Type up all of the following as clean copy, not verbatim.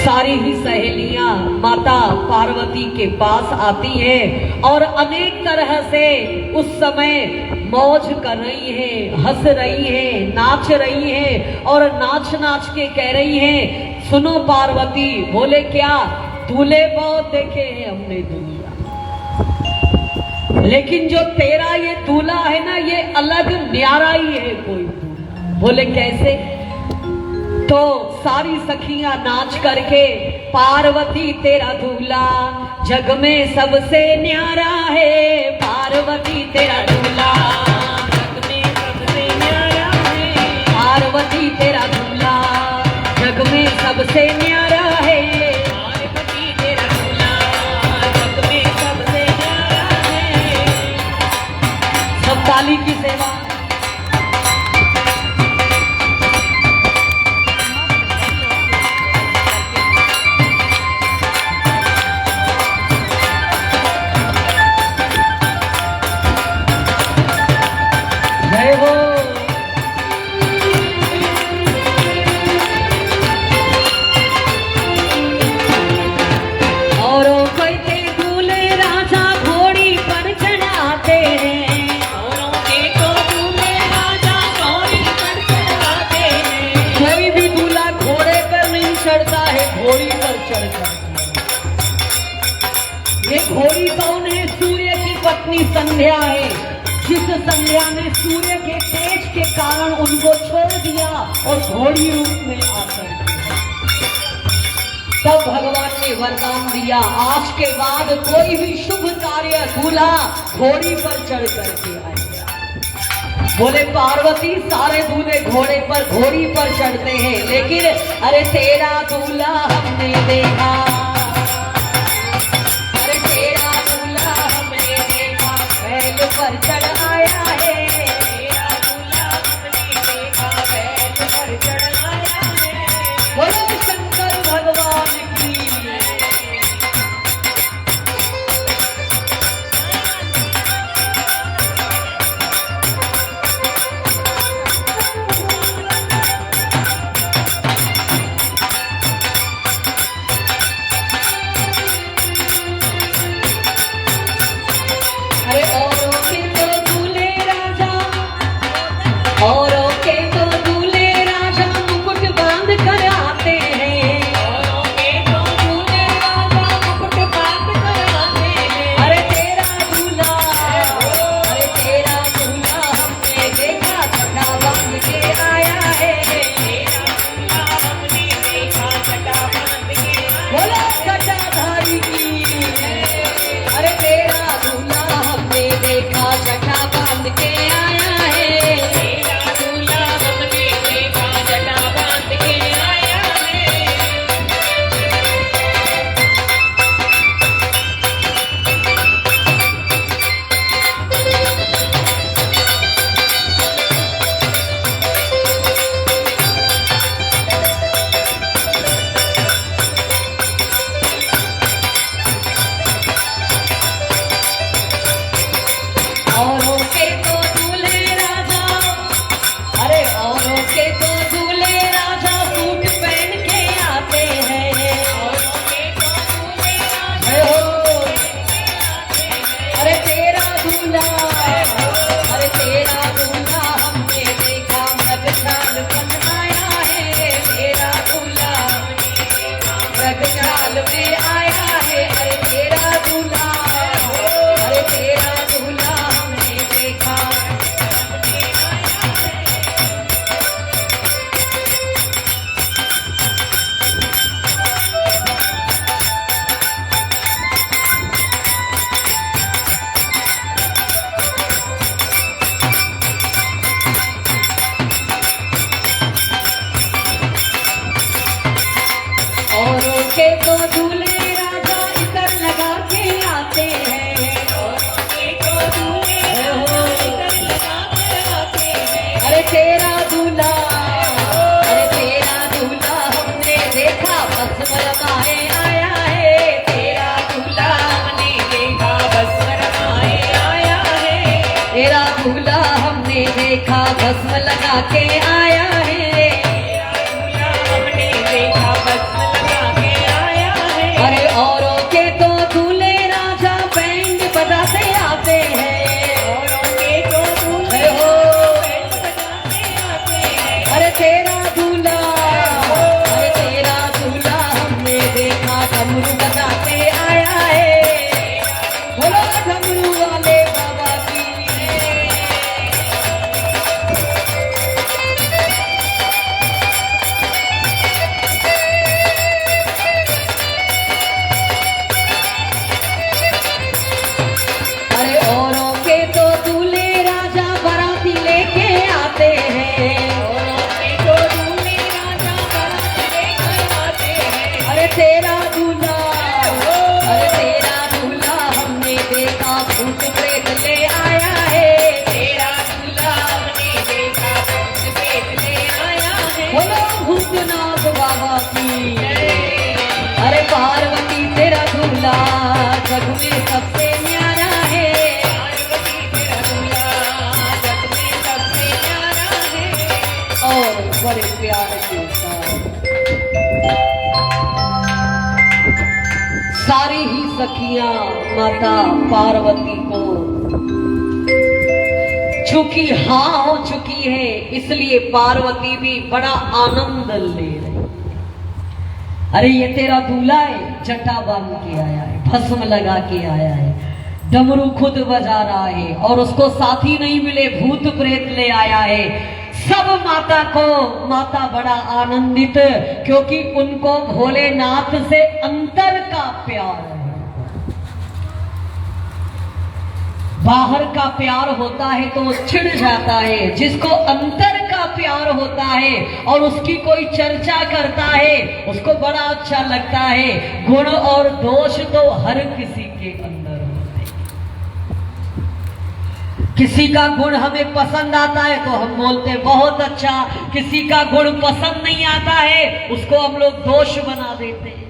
सारी ही सहेलियां माता पार्वती के पास आती हैं और अनेक तरह से उस समय मौज कर रही हैं, हंस रही हैं, नाच रही हैं और नाच नाच के कह रही हैं, सुनो पार्वती। बोले क्या? दूल्हे बहुत देखे हैं हमने दुनिया, लेकिन जो तेरा ये दूल्हा है ना, ये अलग न्यारा ही है कोई दूल्हा। बोले कैसे? तो सारी सखियां नाच करके, पार्वती तेरा दूल्हा जग में सबसे न्यारा है, पार्वती तेरा दूल्हा जग में सबसे न्यारा है, पार्वती तेरा दूल्हा जग में सबसे न्यारा है, पार्वती तेरा दूल्हा जग में सबसे न्यारा है। सब ताली की सेवा। घोड़ी पर चढ़कर, ये घोड़ी कौन है? सूर्य की पत्नी संध्या है, जिस संध्या ने सूर्य के तेज के कारण उनको छोड़ दिया और घोड़ी रूप में आकर तब भगवान ने वरदान दिया, आज के बाद कोई भी शुभ कार्य दूल्हा घोड़ी पर चढ़ करके आएगा। बोले पार्वती सारे दूल्हे घोड़े पर घोड़ी पर चढ़ते हैं, लेकिन अरे तेरा दूल्हा हमने देखा, अरे तेरा दूल्हा हमने देखा बैल पर चढ़ आया है, तेरा दूल्हा हमने देखा बैल पर चढ़ आया है। बोलो शंकर भगवान की। देखा भस्म लगा के आया है, हमने देखा भस्म लगा के तेरा दूल्हा, अरे तेरा दूल्हा हमने देखा भूत प्रेत ले आया है, तेरा दूल्हा हमने देखा भूत प्रेत ले आया है। बोलो भूतनाथ बाबा की, अरे पार्वती तेरा दूल्हा जग में सबसे न्यारा है, पार्वती तेरा दूल्हा जग में सबसे न्यारा है। और बड़े प्यार के साथ सारी ही सखियां माता पार्वती को चूंकि हाँ हो चुकी है, इसलिए पार्वती भी बड़ा आनंद ले रही। अरे ये तेरा दूल्हा है, जटा बांध के आया है, भस्म लगा के आया है, डमरू खुद बजा रहा है, और उसको साथी नहीं मिले, भूत प्रेत ले आया है। सब माता बड़ा आनंदित, क्योंकि उनको भोलेनाथ से अंतर का प्यार है। बाहर का प्यार होता है तो वो छिड़ जाता है, जिसको अंतर का प्यार होता है और उसकी कोई चर्चा करता है उसको बड़ा अच्छा लगता है। गुण और दोष तो हर किसी के अंदर होते हैं। किसी का गुण हमें पसंद आता है तो हम बोलते हैं बहुत अच्छा, किसी का गुण पसंद नहीं आता है उसको हम लोग दोष बना देते हैं।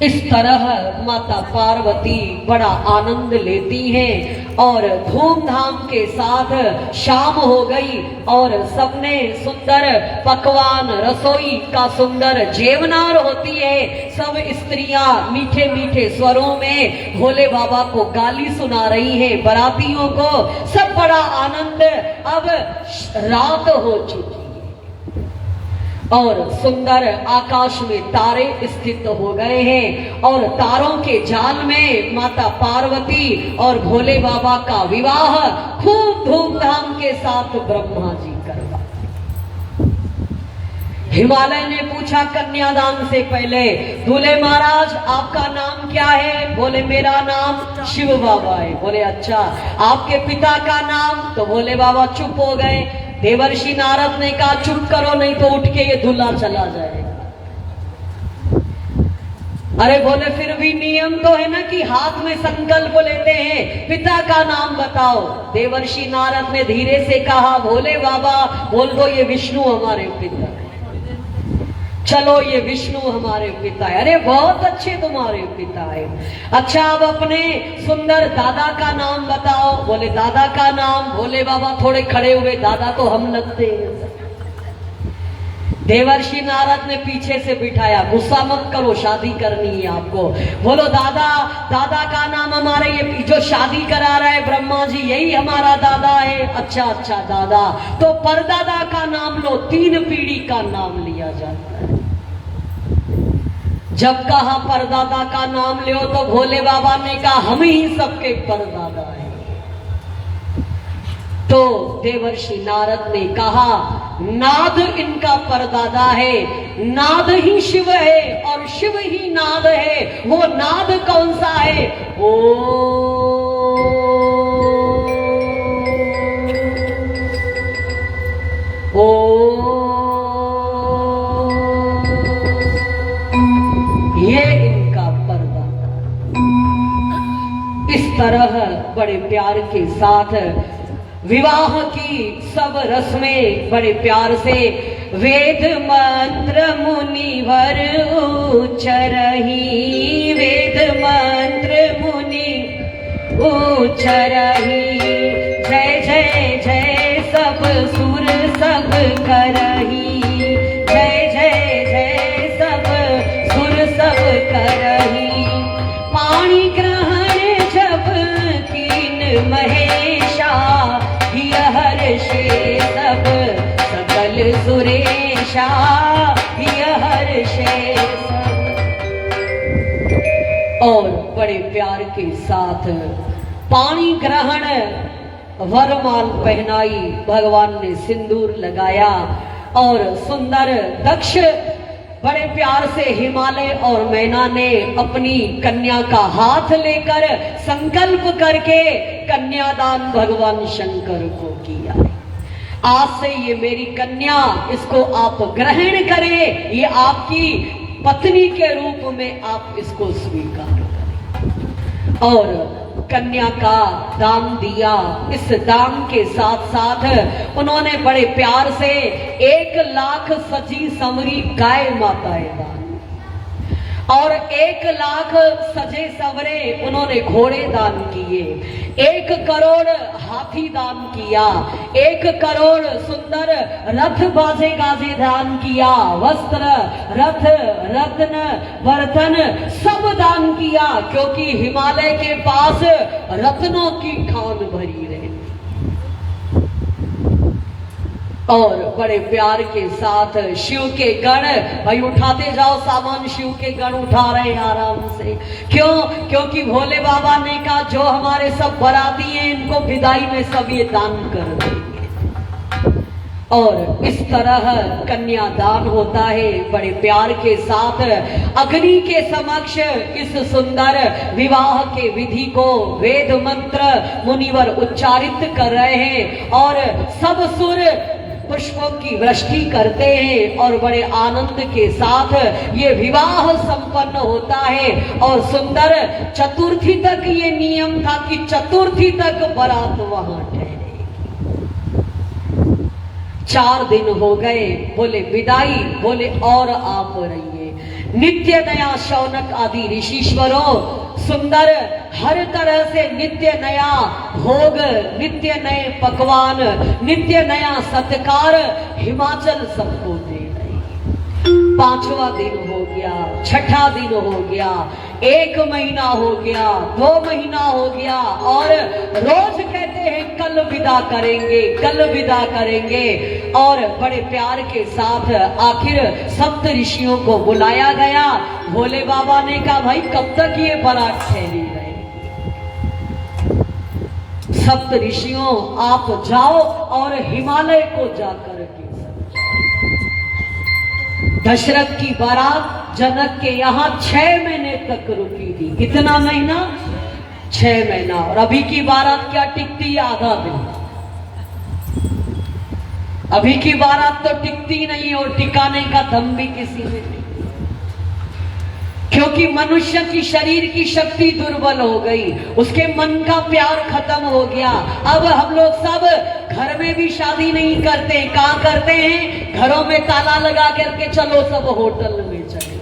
इस तरह माता पार्वती बड़ा आनंद लेती हैं और धूमधाम के साथ शाम हो गई और सबने सुंदर पकवान, रसोई का सुंदर जेवनार होती है। सब स्त्रियां मीठे मीठे स्वरों में भोले बाबा को गाली सुना रही हैं, बारातियों को। सब बड़ा आनंद। अब रात हो चुकी और सुंदर आकाश में तारे स्थित हो गए हैं और तारों के जाल में माता पार्वती और भोले बाबा का विवाह खूब धूमधाम के साथ ब्रह्मा जी करवा। हिमालय ने पूछा कन्यादान से पहले, दूल्हे महाराज आपका नाम क्या है? बोले मेरा नाम शिव बाबा है। बोले अच्छा, आपके पिता का नाम? तो भोले बाबा चुप हो गए। देवर्षि नारद ने कहा चुप करो नहीं तो उठ के ये दूल्हा चला जाएगा। अरे बोले फिर भी नियम तो है ना कि हाथ में संकल्प लेते हैं, पिता का नाम बताओ। देवर्षि नारद ने धीरे से कहा भोले बाबा बोल दो ये विष्णु हमारे पिता है। चलो ये विष्णु हमारे पिता है। अरे बहुत अच्छे तुम्हारे पिता है। अच्छा अब अपने सुंदर दादा का नाम बताओ। बोले दादा का नाम? भोले बाबा थोड़े खड़े हुए, दादा तो हम लगते हैं। देवर्षि नारद ने पीछे से बिठाया, गुस्सा मत करो, शादी करनी है आपको। बोलो दादा, दादा का नाम हमारे ये जो शादी करा रहा है ब्रह्मा जी यही हमारा दादा है। अच्छा अच्छा दादा, तो परदादा का नाम लो, 3 पीढ़ी का नाम लिया जाता है। जब कहा परदादा का नाम लो तो भोले बाबा ने कहा हम ही सबके परदादा हैं। तो देवर्षि नारद ने कहा नाद इनका परदादा है, नाद ही शिव है और शिव ही नाद है। वो नाद कौन सा है? ये इनका परदादा। इस तरह बड़े प्यार के साथ विवाह की सब रस्में बड़े प्यार से वेद मंत्र मुनिवर उच्चरही, वेद मंत्र मुनि उच्चरही, जय जय जय सब सुर सब करही, जय जय जय सब सुर सब करही। पाणी ग्रहण जब कीन महेशा, हर्षे सब सकल सुरेशा, हर्षे सब। और बड़े प्यार के साथ पानी ग्रहण, वरमाल पहनाई, भगवान ने सिंदूर लगाया और सुंदर दक्ष बड़े प्यार से हिमालय और मैना ने अपनी कन्या का हाथ लेकर संकल्प करके कन्यादान भगवान शंकर को किया। आज से ये मेरी कन्या, इसको आप ग्रहण करें, ये आपकी पत्नी के रूप में आप इसको स्वीकार करें। और कन्या का दान दिया। इस दान के साथ साथ उन्होंने बड़े प्यार से 1 लाख सजी संवरी गाय माताएं दान और 1 लाख सजे सवरे उन्होंने घोड़े दान किए, 1 करोड़ हाथी दान किया, 1 करोड़ सुंदर रथ बाजे गाजे दान किया, वस्त्र रथ रत्न बर्तन सब दान किया, क्योंकि हिमालय के पास रत्नों की खान भरी रहे। और बड़े प्यार के साथ शिव के गण, भाई उठाते जाओ सामान, शिव के गण उठा रहे हैं आराम से। क्यों? क्योंकि भोले बाबा ने कहा जो हमारे सब बराती हैं इनको विदाई में सब ये दान कर देंगे। और इस तरह कन्यादान होता है बड़े प्यार के साथ। अग्नि के समक्ष इस सुंदर विवाह के विधि को वेद मंत्र मुनिवर उच्चारित कर रहे हैं और सब सुर पुष्पों की वृष्टि करते हैं और बड़े आनंद के साथ ये विवाह संपन्न होता है। और सुंदर चतुर्थी तक ये नियम था कि चतुर्थी तक बारात वहां ठहरे। 4 दिन हो गए, बोले विदाई, बोले और आप रहिए। नित्य नया शौनक आदि ऋषीश्वरों सुंदर हर तरह से नित्य नया भोग, नित्य नए पकवान, नित्य नया सत्कार हिमाचल सबको दे रही। 5वां दिन हो गया, 6ठा दिन हो गया, 1 महीना हो गया, 2 महीना हो गया और रोज कहते हैं कल विदा करेंगे, कल विदा करेंगे। और बड़े प्यार के साथ आखिर सप्त ऋषियों को बुलाया गया। भोले बाबा ने कहा भाई कब तक ये बारात ठहरी रहे? सप्त ऋषियों आप जाओ और हिमालय को जाकर के दशरथ की बारात जनक के यहाँ 6 महीने तक रुकी थी। कितना महीना? 6 महीना। और अभी की बारात क्या टिकती है? आधा दिन। अभी की बारात तो टिकती नहीं और टिकाने का दम भी किसी में नहीं, क्योंकि मनुष्य की शरीर की शक्ति दुर्बल हो गई, उसके मन का प्यार खत्म हो गया। अब हम लोग सब घर में भी शादी नहीं करते। कहाँ करते हैं? घरों में ताला लगा करके चलो सब होटल में चले।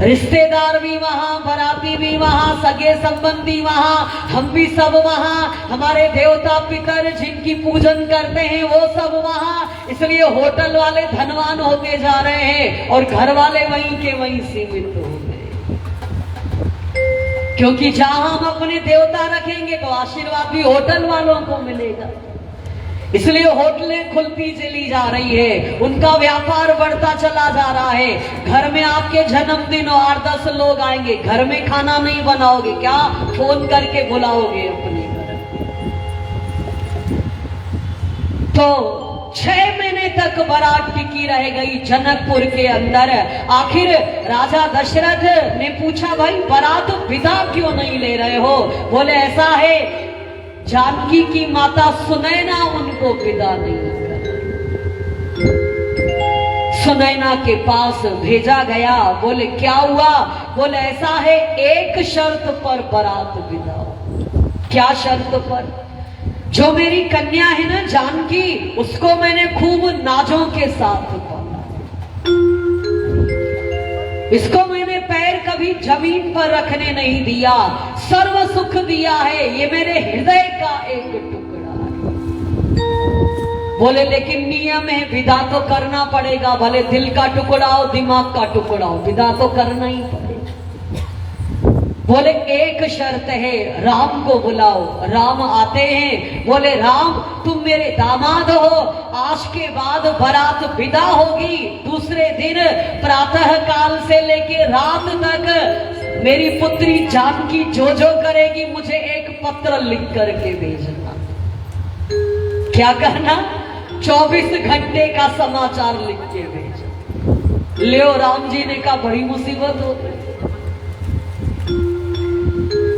रिश्तेदार भी वहां, बाराती भी वहां, सगे संबंधी वहां, हम भी सब वहां, हमारे देवता पितर जिनकी पूजन करते हैं वो सब वहां। इसलिए होटल वाले धनवान होते जा रहे हैं और घर वाले वहीं के वहीं सीमित हो गए, क्योंकि जहां हम अपने देवता रखेंगे तो आशीर्वाद भी होटल वालों को मिलेगा। इसलिए होटलें खुलती चली जा रही है, उनका व्यापार बढ़ता चला जा रहा है। घर में आपके जन्मदिन और 8-10 लोग आएंगे, घर में खाना नहीं बनाओगे क्या? फोन करके बुलाओगे अपने घर। तो 6 महीने तक बारात टिकी रह गई जनकपुर के अंदर। आखिर राजा दशरथ ने पूछा भाई बारात विदा क्यों नहीं ले रहे हो? बोले ऐसा है जानकी की माता सुनैना उनको विदा नहीं कर। सुनैना के पास भेजा गया। बोले क्या हुआ? बोले ऐसा है एक शर्त पर बारात विदा हो। क्या शर्त पर? जो मेरी कन्या है ना जानकी, उसको मैंने खूब नाजों के साथ पाला, इसको मैंने पैर कभी जमीन पर रखने नहीं दिया, सर्व सुख दिया है, ये मेरे हृदय का एक टुकड़ा है। बोले लेकिन नियम है, विदा तो करना पड़ेगा, भले दिल का टुकड़ा हो दिमाग का टुकड़ा हो, विदा तो करना ही पड़ेगा। बोले एक शर्त है, राम को बुलाओ। राम आते हैं। बोले राम तुम मेरे दामाद हो, आज के बाद बारात विदा होगी, दूसरे दिन प्रातः काल से लेके रात तक मेरी पुत्री जानकी जो करेगी मुझे एक पत्र लिख करके भेजना। क्या कहना? 24 घंटे का समाचार लिख के भेजना। लियो राम जी ने कहा बड़ी मुसीबत हो गई।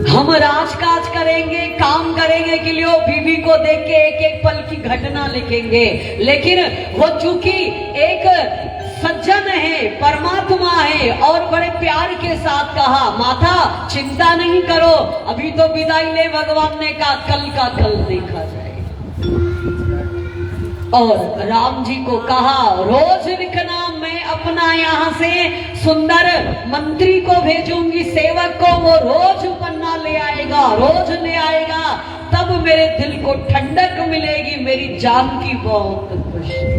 हम राजकाज करेंगे, काम करेंगे कि लियो बीवी को देख के एक एक पल की घटना लिखेंगे, लेकिन वो चूंकि एक सज्जन है, परमात्मा है, और बड़े प्यार के साथ कहा माता चिंता नहीं करो, अभी तो विदाई ले, भगवान ने कहा कल का कल देखा जाए। और राम जी को कहा रोज लिखना, मैं अपना यहाँ से सुंदर मंत्री को भेजूंगी, सेवक को, वो रोज पन्ना ले आएगा, रोज ले आएगा, तब मेरे दिल को ठंडक मिलेगी, मेरी जान की बहुत खुशी।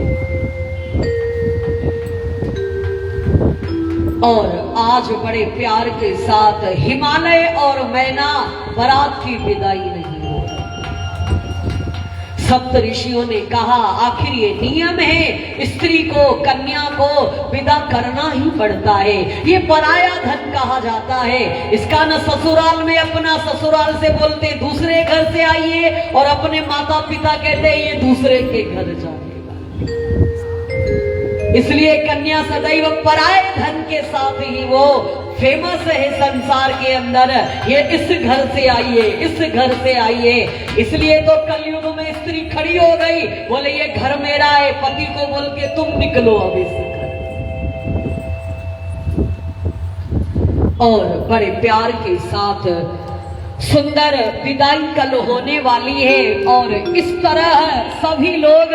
और आज बड़े प्यार के साथ हिमालय और मैना बारात की विदाई नहीं हो रही। सप्त ऋषियों ने कहा आखिर ये नियम है, स्त्री को, कन्या को विदा करना ही पड़ता है, ये पराया धन कहा जाता है, इसका न ससुराल में, अपना ससुराल से बोलते दूसरे घर से आइए, और अपने माता पिता कहते ये दूसरे के घर जाएगा। इसलिए कन्या सदैव पराये धन के साथ ही वो फेमस है संसार के अंदर, ये इस घर से आइए, इस घर से आइए। इसलिए तो कलयुग में स्त्री खड़ी हो गई, बोले ये घर मेरा है, पति को बोल के तुम निकलो अब इस घर। और बड़े प्यार के साथ सुंदर विदाई कल होने वाली है, और इस तरह सभी लोग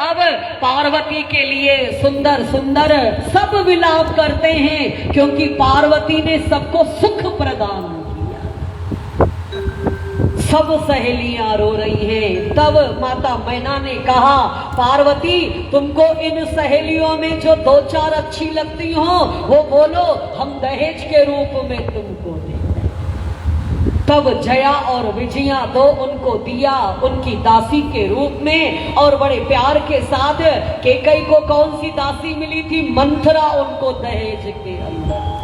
अब पार्वती के लिए सुंदर सुंदर सब विलाप करते हैं, क्योंकि पार्वती ने सबको सुख प्रदान किया। सब सहेलियां रो रही हैं। तब माता मैना ने कहा पार्वती तुमको इन सहेलियों में जो दो चार अच्छी लगती हो वो बोलो, हम दहेज के रूप में तुमको दें। तब जया और विजया दो उनको दिया उनकी दासी के रूप में, और बड़े प्यार के साथ केकई को कौन सी दासी मिली थी? मंथरा उनको दहेज के अंदर।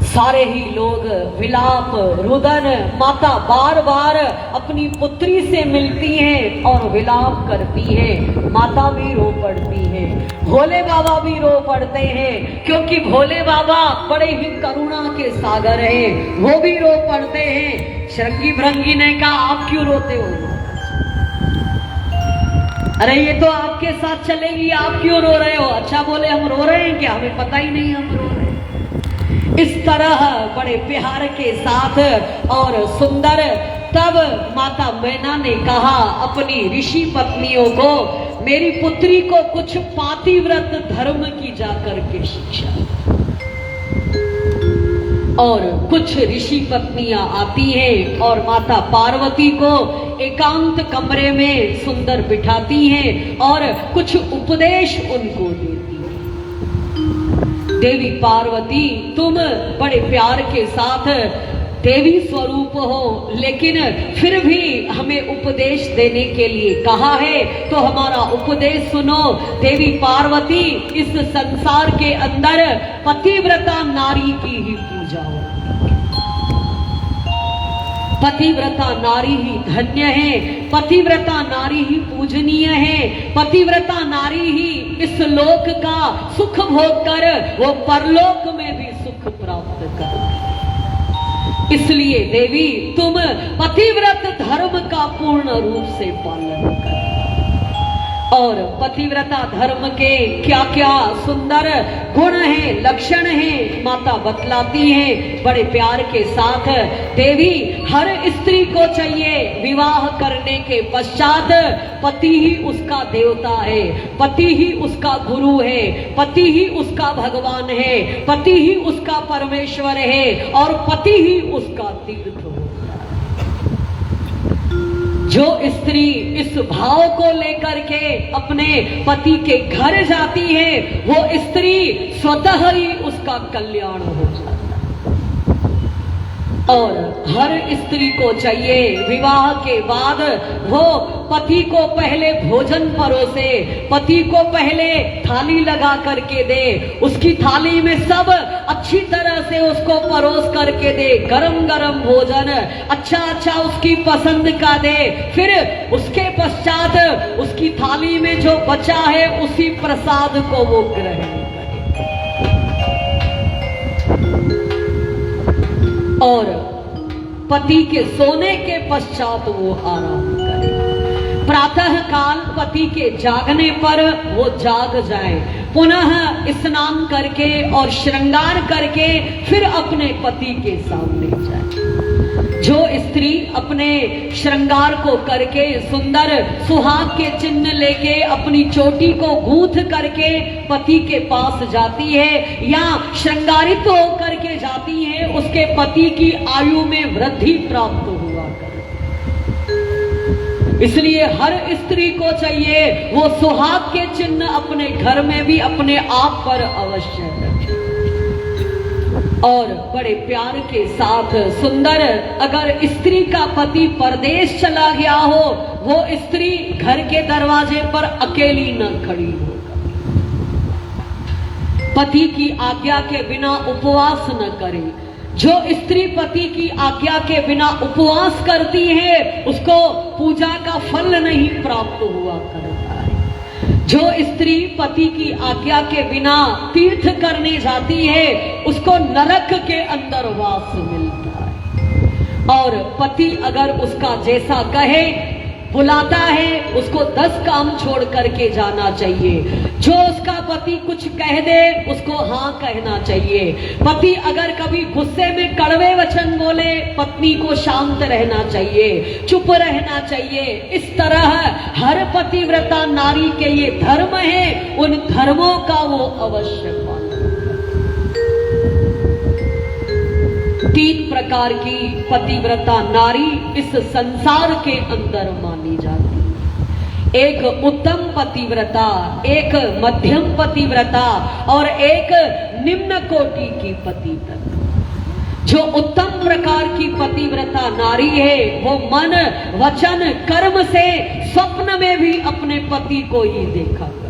सारे ही लोग विलाप रुदन, माता बार बार अपनी पुत्री से मिलती हैं और विलाप करती हैं। माता भी रो पड़ती है, भोले बाबा भी रो पड़ते हैं, क्योंकि भोले बाबा बड़े ही करुणा के सागर हैं, वो भी रो पड़ते हैं। शृंगी भृंगी ने कहा आप क्यों रोते हो? अरे ये तो आपके साथ चलेगी, आप क्यों रो रहे हो? अच्छा बोले हम रो रहे हैं क्या? हमें पता ही नहीं हम रो रहे हैं। इस तरह बड़े प्यार के साथ और सुंदर। तब माता मैना ने कहा अपनी ऋषि पत्नियों को, मेरी पुत्री को कुछ पातिव्रत धर्म की जाकर के शिक्षा। और कुछ ऋषि पत्नियां आती हैं और माता पार्वती को एकांत कमरे में सुंदर बिठाती हैं और कुछ उपदेश उनको देती हैं। देवी पार्वती तुम बड़े प्यार के साथ देवी स्वरूप हो, लेकिन फिर भी हमें उपदेश देने के लिए कहा है, तो हमारा उपदेश सुनो। देवी पार्वती इस संसार के अंदर पतिव्रता नारी की ही पूजा हो। पतिव्रता नारी ही धन्य है, पतिव्रता नारी ही पूजनीय है, पतिव्रता नारी ही इस लोक का सुख भोग कर वो परलोक में भी सुख प्राप्त कर। इसलिए देवी तुम पतिव्रत धर्म का पूर्ण रूप से पालन कर। और पतिव्रता धर्म के क्या क्या सुंदर गुण हैं, लक्षण हैं, माता बतलाती हैं बड़े प्यार के साथ। देवी हर स्त्री को चाहिए विवाह करने के पश्चात पति ही उसका देवता है, पति ही उसका गुरु है, पति ही उसका भगवान है, पति ही उसका परमेश्वर है, और पति ही उसका तीर्थ होता है। जो स्त्री इस भाव को लेकर के अपने पति के घर जाती है, वो स्त्री स्वतः ही उसका कल्याण हो जाता है। और हर स्त्री को चाहिए विवाह के बाद वो पति को पहले भोजन परोसे, पति को पहले थाली लगा करके दे, उसकी थाली में सब अच्छी तरह से उसको परोस करके दे, गरम गरम भोजन अच्छा अच्छा उसकी पसंद का दे। फिर उसके पश्चात उसकी थाली में जो बचा है उसी प्रसाद को वो ग्रहण करे। और पति के सोने के पश्चात वो आराम करे। प्रातः काल पति के जागने पर वो जाग जाए, पुनः स्नान करके और श्रृंगार करके फिर अपने पति के सामने जाए। जो स्त्री अपने श्रृंगार को करके सुंदर सुहाग के चिन्ह लेके अपनी चोटी को गूंथ करके पति के पास जाती है या श्रृंगारित होकर के जाती है, उसके पति की आयु में वृद्धि प्राप्त हुआ करती। इसलिए हर स्त्री को चाहिए वो सुहाग के चिन्ह अपने घर में भी अपने आप पर अवश्य रखे और बड़े प्यार के साथ सुंदर। अगर स्त्री का पति परदेश चला गया हो, वो स्त्री घर के दरवाजे पर अकेली न खड़ी हो, पति की आज्ञा के बिना उपवास न करे। जो स्त्री पति की आज्ञा के बिना उपवास करती है उसको पूजा का फल नहीं प्राप्त हुआ करता है। जो स्त्री pति की आज्ञा के बिना तीर्थ करने जाती है उसको नरक के अंदर वास मिलता है। और पति अगर उसका जैसा कहे बुलाता है उसको 10 काम छोड़ करके जाना चाहिए। जो उसका पति कुछ कह दे उसको हाँ कहना चाहिए। पति अगर कभी गुस्से में कड़वे वचन बोले पत्नी को शांत रहना चाहिए, चुप रहना चाहिए। इस तरह हर पतिव्रता नारी के ये धर्म है, उन धर्मों का वो अवश्य पालन। 3 प्रकार की पतिव्रता नारी इस संसार के अंदर मानी जाती है। एक उत्तम पतिव्रता, एक मध्यम पतिव्रता और एक निम्न कोटि की पतिव्रता। जो उत्तम प्रकार की पतिव्रता नारी है वो मन वचन कर्म से स्वप्न में भी अपने पति को ही देखा कर,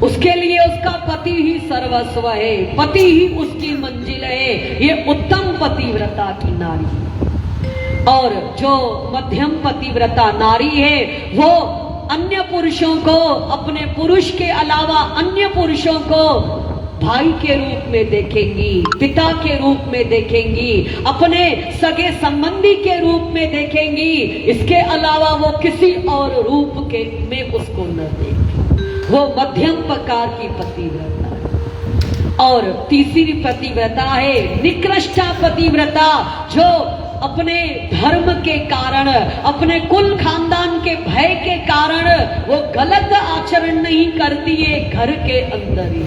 उसके लिए उसका पति ही सर्वस्व है, पति ही उसकी मंजिल है। ये उत्तम पतिव्रता की नारी है। और जो मध्यम पतिव्रता नारी है वो अन्य पुरुषों को, अपने पुरुष के अलावा अन्य पुरुषों को भाई के रूप में देखेंगी, पिता के रूप में देखेंगी, अपने सगे संबंधी के रूप में देखेंगी। इसके अलावा वो किसी और रूप के में उसको न देखें। वो मध्यम प्रकार की पतिव्रता है। और तीसरी पतिव्रता है निकृष्टा पतिव्रता, जो अपने धर्म के कारण, अपने कुल खानदान के भय के कारण वो गलत आचरण नहीं करती है घर के अंदर ही।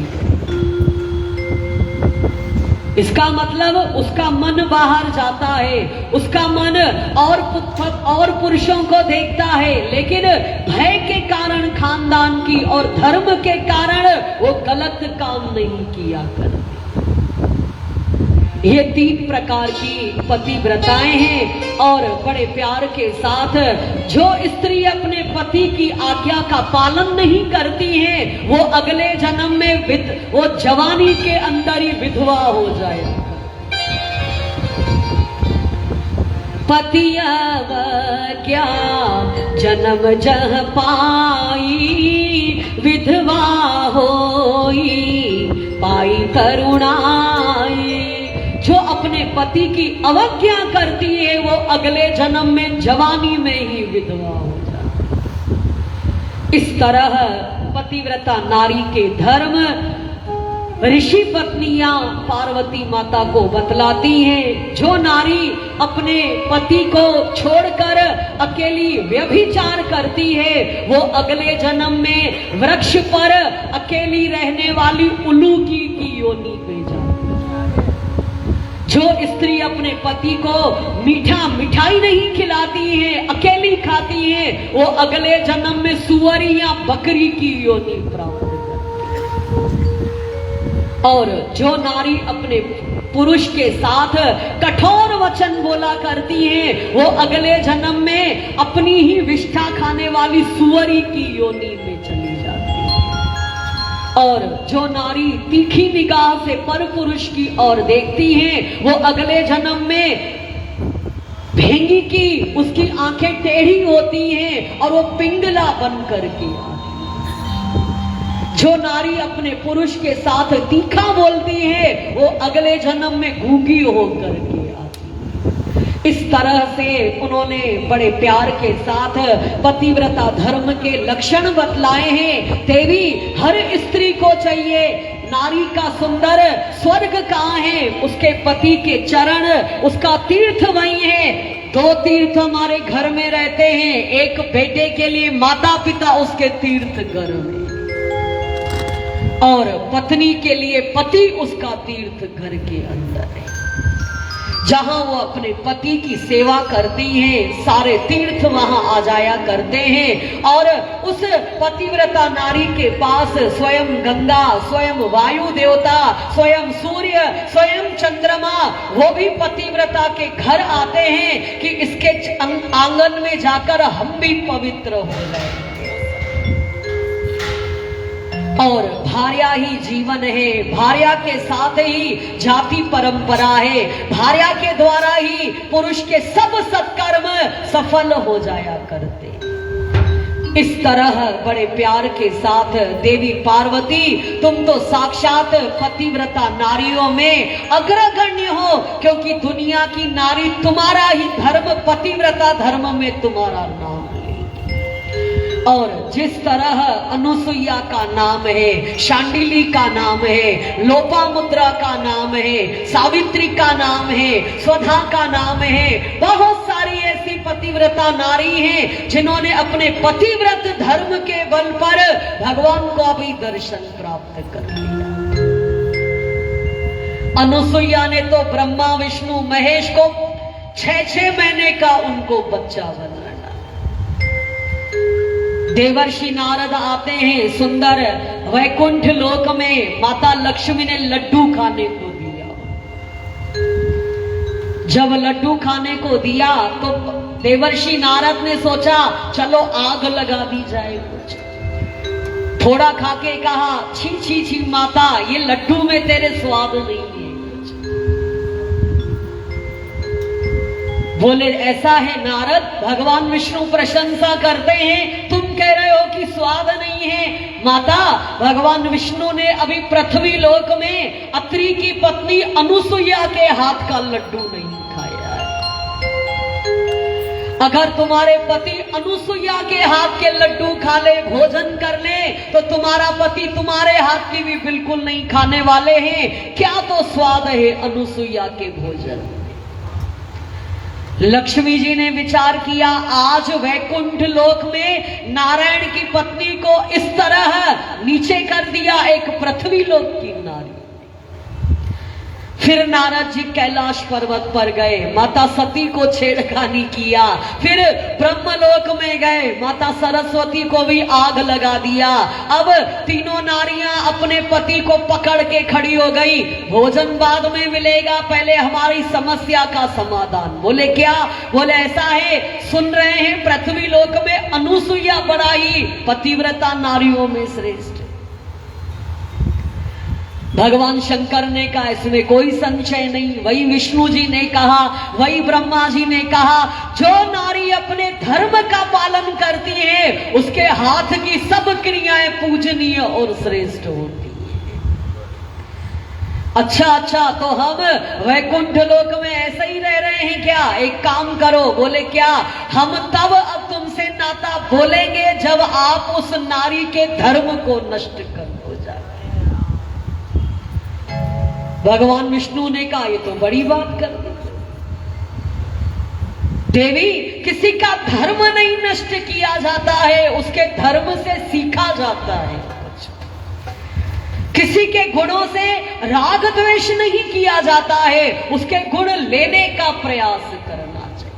इसका मतलब उसका मन बाहर जाता है, उसका मन और पुरुषों को देखता है, लेकिन भय के कारण खानदान की और धर्म के कारण वो गलत काम नहीं किया करती। ये 3 प्रकार की पतिव्रताएं हैं। और बड़े प्यार के साथ जो स्त्री अपने पति की आज्ञा का पालन नहीं करती है वो अगले जन्म में वो जवानी के अंदर ही विधवा हो जाए। पति अब क्या जन्म जह पाई, विधवा होई पाई करुणाई। जो अपने पति की अवज्ञा करती है वो अगले जन्म में जवानी में ही विधवा हो जाती। इस तरह पतिव्रता नारी के धर्म ऋषि पत्नियां पार्वती माता को बतलाती हैं। जो नारी अपने पति को छोड़कर अकेली व्यभिचार करती है वो अगले जन्म में वृक्ष पर अकेली रहने वाली उल्लू की योनि में जाती है। जो स्त्री अपने पति को मिठाई नहीं खिलाती है, अकेली खाती है, वो अगले जन्म में सुअरी या बकरी की योनि प्राप्त करती है। और जो नारी अपने पुरुष के साथ कठोर वचन बोला करती है वो अगले जन्म में अपनी ही विष्ठा खाने वाली सुअरी की योनि में चली जाती है। और जो नारी तीखी निगाह से पर पुरुष की ओर देखती है वो अगले जन्म में भेंगी की, उसकी आंखें टेढ़ी होती हैं और वो पिंगला बन करके आती है। जो नारी अपने पुरुष के साथ तीखा बोलती है वो अगले जन्म में गूंगी होकर के आती। इस तरह से उन्होंने बड़े प्यार के साथ पतिव्रता धर्म के लक्षण बतलाए हैं। देवी हर स्त्री को चाहिए, नारी का सुंदर स्वर्ग कहाँ है? उसके पति के चरण, उसका तीर्थ वही है। दो तीर्थ हमारे घर में रहते हैं, एक बेटे के लिए माता पिता उसके तीर्थ घर में, और पत्नी के लिए पति उसका तीर्थ घर के अंदर है। जहां वो अपने पति की सेवा करती हैं, सारे तीर्थ वहां आ जाया करते हैं। और उस पतिव्रता नारी के पास स्वयं गंगा, स्वयं वायु देवता, स्वयं सूर्य, स्वयं चंद्रमा, वो भी पतिव्रता के घर आते हैं कि इसके आंगन में जाकर हम भी पवित्र हो जाए। और भार्या ही जीवन है, भार्या के साथ ही जाति परंपरा है, भार्या के द्वारा ही पुरुष के सब सत्कर्म सफल हो जाया करते। इस तरह बड़े प्यार के साथ देवी पार्वती, तुम तो साक्षात पतिव्रता नारियों में अग्रगण्य हो, क्योंकि दुनिया की नारी तुम्हारा ही धर्म, पतिव्रता धर्म में तुम्हारा नाम। और जिस तरह अनुसुईया का नाम है, शांडिली का नाम है, लोपामुद्रा का नाम है, सावित्री का नाम है, स्वधा का नाम है, बहुत सारी ऐसी पतिव्रता नारी हैं जिन्होंने अपने पतिव्रत धर्म के बल पर भगवान को भी दर्शन प्राप्त कर लिया। अनुसुईया ने तो ब्रह्मा विष्णु महेश को 6-6 महीने का उनको बच्चा बनाया। देवर्षि नारद आते हैं, सुंदर वैकुंठ लोक में माता लक्ष्मी ने लड्डू खाने को दिया। जब लड्डू खाने को दिया तो देवर्षि नारद ने सोचा चलो आग लगा दी जाए कुछ। थोड़ा खाके कहा छी छी छी माता, ये लड्डू में तेरे स्वाद नहीं है। बोले ऐसा है नारद, भगवान विष्णु प्रशंसा करते हैं, तुम कह रहे हो कि स्वाद नहीं है। माता, भगवान विष्णु ने अभी पृथ्वी लोक में अत्रि की पत्नी अनुसुईया के हाथ का लड्डू नहीं खाया है। अगर तुम्हारे पति अनुसुईया के हाथ के लड्डू खा ले, भोजन कर ले, तो तुम्हारा पति तुम्हारे हाथ की भी बिल्कुल नहीं खाने वाले हैं। क्या तो स्वाद है अनुसुईया के भोजन। लक्ष्मी जी ने विचार किया, आज वैकुंठ लोक में नारायण की पत्नी को इस तरह नीचे कर दिया एक पृथ्वी लोक की नारी। फिर नारद जी कैलाश पर्वत पर गए, माता सती को छेड़खानी किया। फिर ब्रह्मलोक में गए, माता सरस्वती को भी आग लगा दिया। अब तीनों नारियां अपने पति को पकड़ के खड़ी हो गई, भोजन बाद में मिलेगा, पहले हमारी समस्या का समाधान। बोले क्या? बोले ऐसा है, सुन रहे हैं पृथ्वी लोक में अनुसुईया बड़ा ही पतिव्रता नारियों में श्रेष्ठ। भगवान शंकर ने कहा इसमें कोई संशय नहीं। वही विष्णु जी ने कहा, वही ब्रह्मा जी ने कहा, जो नारी अपने धर्म का पालन करती है उसके हाथ की सब क्रियाएं पूजनीय और श्रेष्ठ होती है। अच्छा, तो हम वैकुंठ लोक में ऐसे ही रह रहे हैं क्या? एक काम करो। बोले क्या? हम तब अब तुमसे नाता बोलेंगे जब आप उस नारी के धर्म को नष्ट कर हो जाए। भगवान विष्णु ने कहा ये तो बड़ी बात कर दी देवी, किसी का धर्म नहीं नष्ट किया जाता है, उसके धर्म से सीखा जाता है। किसी के गुणों से राग द्वेष नहीं किया जाता है, उसके गुण लेने का प्रयास करना चाहिए।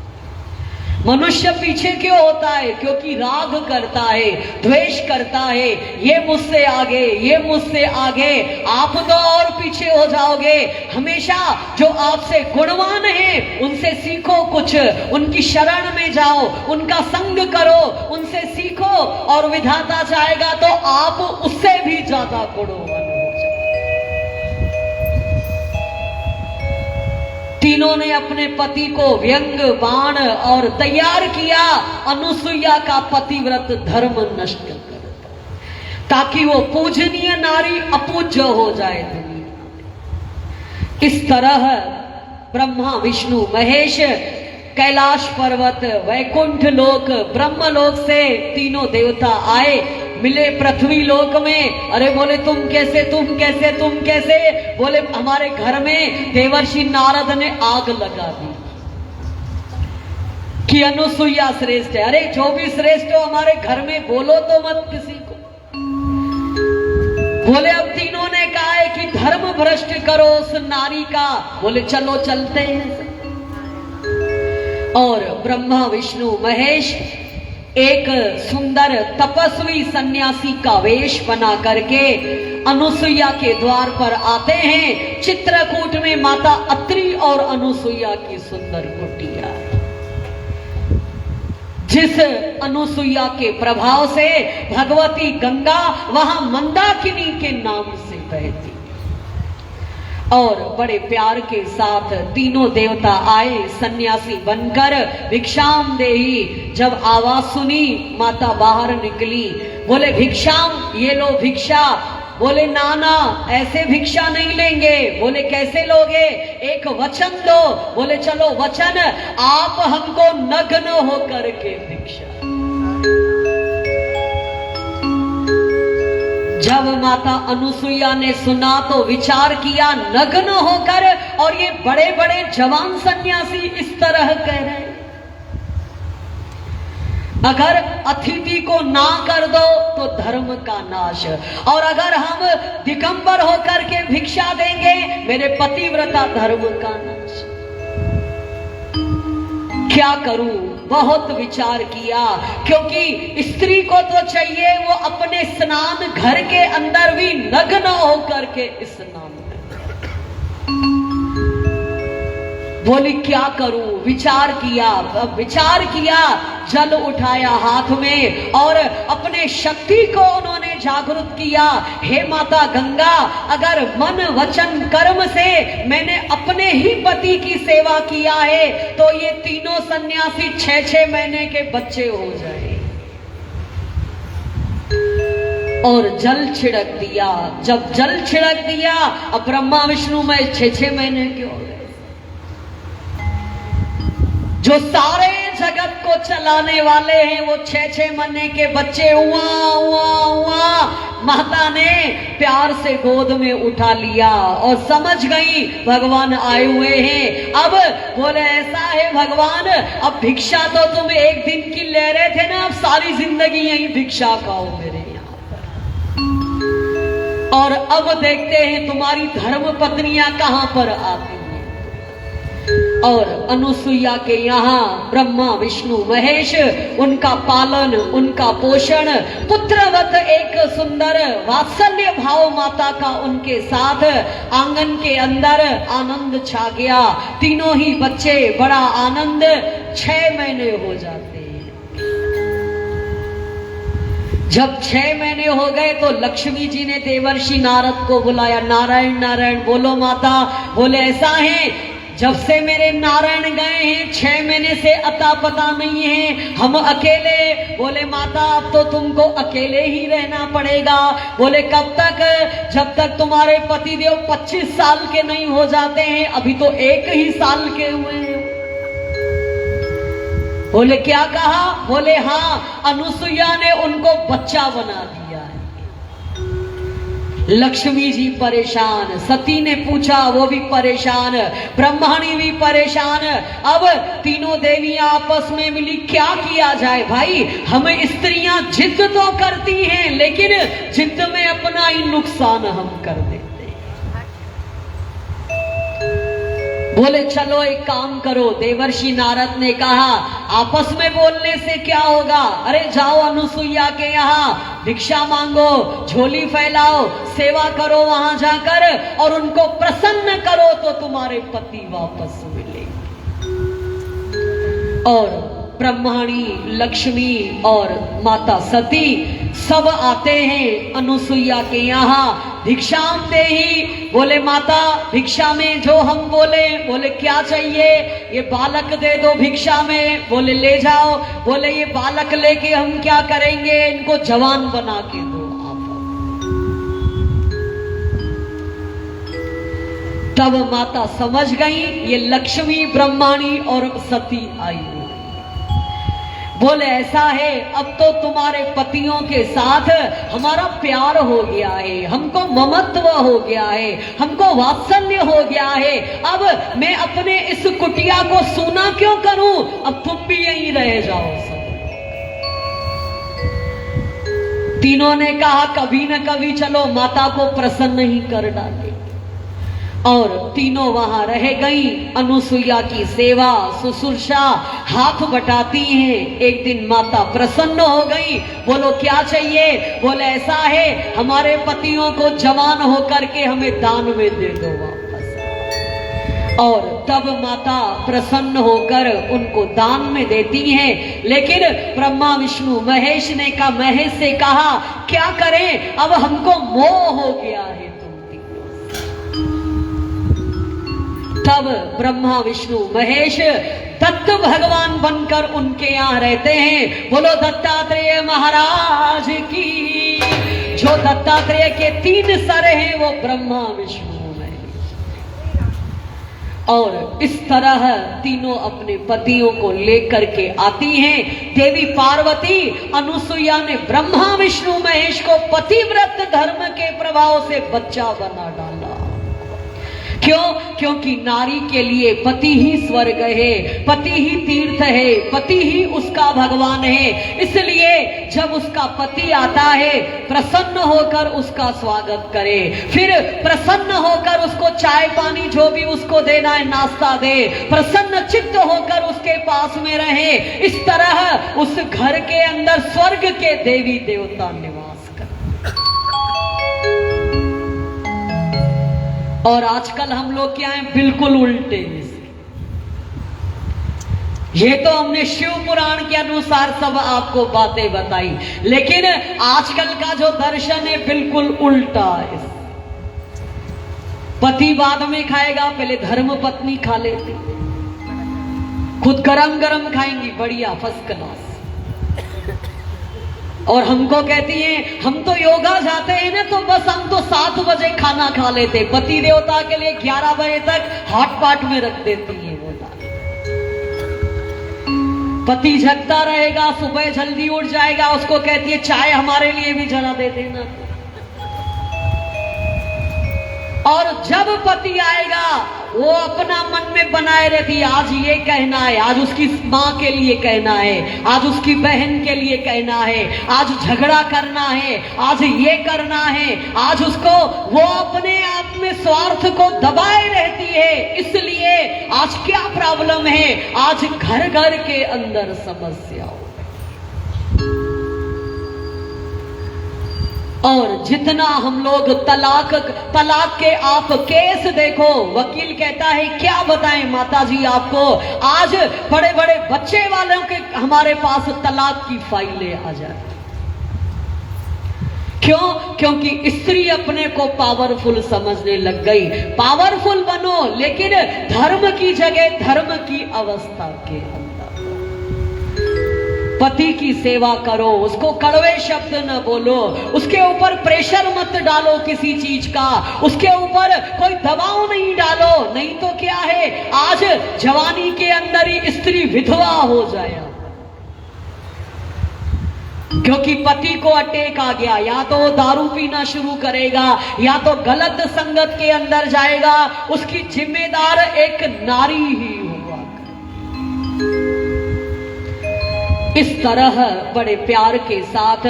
मनुष्य पीछे क्यों होता है? क्योंकि राग करता है, द्वेष करता है, ये मुझसे आगे, ये मुझसे आगे, आप तो और पीछे हो जाओगे। हमेशा जो आपसे गुणवान है उनसे सीखो, कुछ उनकी शरण में जाओ, उनका संग करो, उनसे सीखो, और विधाता चाहेगा तो आप उससे भी ज्यादा गुणवान हो। तीनों ने अपने पति को व्यंग बाण और तैयार किया अनुसुईया का पतिव्रत धर्म नष्ट कर। ताकि वो पूजनीय नारी अपूज्य हो जाए दुनिया। इस तरह ब्रह्मा विष्णु महेश कैलाश पर्वत वैकुंठ लोक ब्रह्म लोक से तीनों देवता आए, मिले पृथ्वी लोक में। अरे बोले तुम कैसे, तुम कैसे, तुम कैसे? बोले हमारे घर में देवर्षि नारद ने आग लगा दी कि अनुसुईया श्रेष्ठ है। अरे जो भी श्रेष्ठ हो हमारे घर में बोलो तो मत किसी को। बोले अब तीनों ने कहा है कि धर्म भ्रष्ट करो उस नारी का। बोले चलो चलते हैं। और ब्रह्मा विष्णु महेश एक सुंदर तपस्वी सन्यासी का वेश बना करके अनुसुईया के द्वार पर आते हैं। चित्रकूट में माता अत्रि और अनुसुईया की सुंदर कुटिया, जिस अनुसुईया के प्रभाव से भगवती गंगा वहां मंदाकिनी के नाम से बहती। और बड़े प्यार के साथ तीनों देवता आए सन्यासी बनकर। भिक्षाम देही जब आवाज सुनी माता बाहर निकली। बोले भिक्षाम, ये लो भिक्षा। बोले नाना ऐसे भिक्षा नहीं लेंगे। बोले कैसे लोगे? एक वचन दो। बोले चलो वचन, आप हमको नग्न होकर के भिक्षा। जब माता अनुसुईया ने सुना तो विचार किया नग्न होकर, और ये बड़े बड़े जवान सन्यासी इस तरह कह रहे हैं। अगर अतिथि को ना कर दो तो धर्म का नाश, और अगर हम दिगंबर होकर के भिक्षा देंगे मेरे पतिव्रता धर्म का नाश। क्या करूं? बहुत विचार किया, क्योंकि स्त्री को तो चाहिए वो अपने स्नान घर के अंदर भी नग्न होकर के स्नान करे। बोली क्या करूं? विचार किया। अब विचार किया, जल उठाया हाथ में और अपने शक्ति को उन्होंने जागृत किया। हे माता गंगा, अगर मन वचन कर्म से मैंने अपने ही पति की सेवा किया है तो ये तीनों सन्यासी 6-6 महीने के बच्चे हो जाए। और जल छिड़क दिया। जब जल छिड़क दिया, अब ब्रह्मा विष्णु में 6-6 महीने के हो गए। जो सारे जगत को चलाने वाले हैं वो 6-6 महीने के बच्चे हुआ। माता ने प्यार से गोद में उठा लिया और समझ गई भगवान आए हुए हैं। अब बोले ऐसा है भगवान, अब भिक्षा तो तुम एक दिन की ले रहे थे ना, अब सारी जिंदगी यही भिक्षा खाओ मेरे यहाँ पर। और अब देखते हैं तुम्हारी धर्म पत्नियां कहां पर आती। और अनुसुईया के यहाँ ब्रह्मा विष्णु महेश उनका पालन, उनका पोषण, पुत्रवत एक सुंदर वात्सल्य भाव माता का उनके साथ आंगन के अंदर आनंद छा गया। तीनों ही बच्चे बड़ा आनंद 6 महीने हो जाते हैं। जब 6 महीने हो गए तो लक्ष्मी जी ने देवर्षि नारद को बुलाया। नारायण नारायण बोलो माता। बोले ऐसा है, जब से मेरे नारायण गए हैं 6 महीने से अता पता नहीं है, हम अकेले। बोले माता अब तो तुमको अकेले ही रहना पड़ेगा। बोले कब तक? जब तक तुम्हारे पतिदेव 25 साल के नहीं हो जाते हैं, अभी तो 1 ही साल के हुए हैं। बोले क्या कहा? बोले हाँ, अनुसुईया ने उनको बच्चा बना दिया है। लक्ष्मी जी परेशान, सती ने पूछा वो भी परेशान, ब्रह्माणी भी परेशान। अब तीनों देवियां आपस में मिली, क्या किया जाए भाई? हम स्त्रियां जिद तो करती हैं लेकिन जिद में अपना ही नुकसान हम कर देते। बोले चलो एक काम करो। देवर्षि नारद ने कहा आपस में बोलने से क्या होगा? अरे जाओ अनुसुईया के यहाँ भिक्षा मांगो, झोली फैलाओ, सेवा करो वहां जाकर और उनको प्रसन्न करो तो तुम्हारे पति वापस मिलेंगे। और ब्रह्माणी, लक्ष्मी और माता सती सब आते हैं अनुसुईया के यहाँ भिक्षाम दे ही। बोले माता भिक्षा में जो हम बोले क्या चाहिए? ये बालक दे दो भिक्षा में। बोले ले जाओ। बोले ये बालक लेके हम क्या करेंगे? इनको जवान बना के दो आप। तब माता समझ गई ये लक्ष्मी ब्रह्माणी और सती आई। बोले ऐसा है, अब तो तुम्हारे पतियों के साथ हमारा प्यार हो गया है, हमको ममत्व हो गया है, हमको वात्सल्य हो गया है। अब मैं अपने इस कुटिया को सूना क्यों करूं, अब तुम भी यहीं रह जाओ। सब तीनों ने कहा कभी न कभी चलो माता को प्रसन्न ही कर डाले, और तीनों वहां रह गई। अनुसुईया की सेवा शुश्रूषा हाथ बटाती हैं। एक दिन माता प्रसन्न हो गई। बोलो क्या चाहिए? बोले ऐसा है, हमारे पतियों को जवान होकर के हमें दान में दे दो वापस। और तब माता प्रसन्न होकर उनको दान में देती हैं। लेकिन ब्रह्मा विष्णु महेश ने महेश से कहा क्या करें, अब हमको मोह हो गया है। तब ब्रह्मा विष्णु महेश दत्त भगवान बनकर उनके यहाँ रहते हैं। बोलो दत्तात्रेय महाराज की। जो दत्तात्रेय के 3 सर हैं वो ब्रह्मा विष्णु महेश। और इस तरह तीनों अपने पतियों को लेकर के आती हैं। देवी पार्वती अनुसुईया ने ब्रह्मा विष्णु महेश को पतिव्रत धर्म के प्रभाव से बच्चा बना डाला। क्यों? क्योंकि नारी के लिए पति ही स्वर्ग है, पति ही तीर्थ है, पति ही उसका भगवान है। इसलिए जब उसका पति आता है प्रसन्न होकर उसका स्वागत करे, फिर प्रसन्न होकर उसको चाय पानी जो भी उसको देना है नाश्ता दे, प्रसन्न चित्त होकर उसके पास में रहे। इस तरह उस घर के अंदर स्वर्ग के देवी देवता निवास कर। और आजकल हम लोग क्या हैं, बिल्कुल उल्टे। ये तो हमने शिव पुराण के अनुसार सब आपको बातें बताई, लेकिन आजकल का जो दर्शन है बिल्कुल उल्टा है। पति बाद में खाएगा, पहले धर्म पत्नी खा लेती, खुद गरम गरम खाएंगी, बढ़िया फर्स्ट क्लास। और हमको कहती हैं हम तो योगा जाते हैं ना, तो बस हम तो 7 बजे खाना खा लेते। पति देवता के लिए 11 बजे तक हॉट पॉट में रख देती है। पति जगता रहेगा, सुबह जल्दी उठ जाएगा, उसको कहती है चाय हमारे लिए भी जरा दे देना। और जब पति आएगा वो अपना मन में बनाए रहती है, आज ये कहना है, आज उसकी माँ के लिए कहना है, आज उसकी बहन के लिए कहना है, आज झगड़ा करना है, आज ये करना है, आज उसको वो अपने आप में स्वार्थ को दबाए रहती है। इसलिए आज क्या प्रॉब्लम है, आज घर घर के अंदर समस्या। और जितना हम लोग तलाक के आप केस देखो, वकील कहता है क्या बताएं माता जी आपको, आज बड़े बड़े बच्चे वालों के हमारे पास तलाक की फाइलें आ जाए। क्यों? क्योंकि स्त्री अपने को पावरफुल समझने लग गई। पावरफुल बनो, लेकिन धर्म की जगह धर्म की अवस्था के अंदर। पति की सेवा करो, उसको कड़वे शब्द न बोलो, उसके ऊपर प्रेशर मत डालो किसी चीज का, उसके ऊपर कोई दबाव नहीं डालो। नहीं तो क्या है, आज जवानी के अंदर ही स्त्री विधवा हो जाए, क्योंकि पति को अटैक आ गया। या तो वो दारू पीना शुरू करेगा, या तो गलत संगत के अंदर जाएगा। उसकी जिम्मेदार एक नारी ही हुआ। इस तरह बड़े प्यार के साथ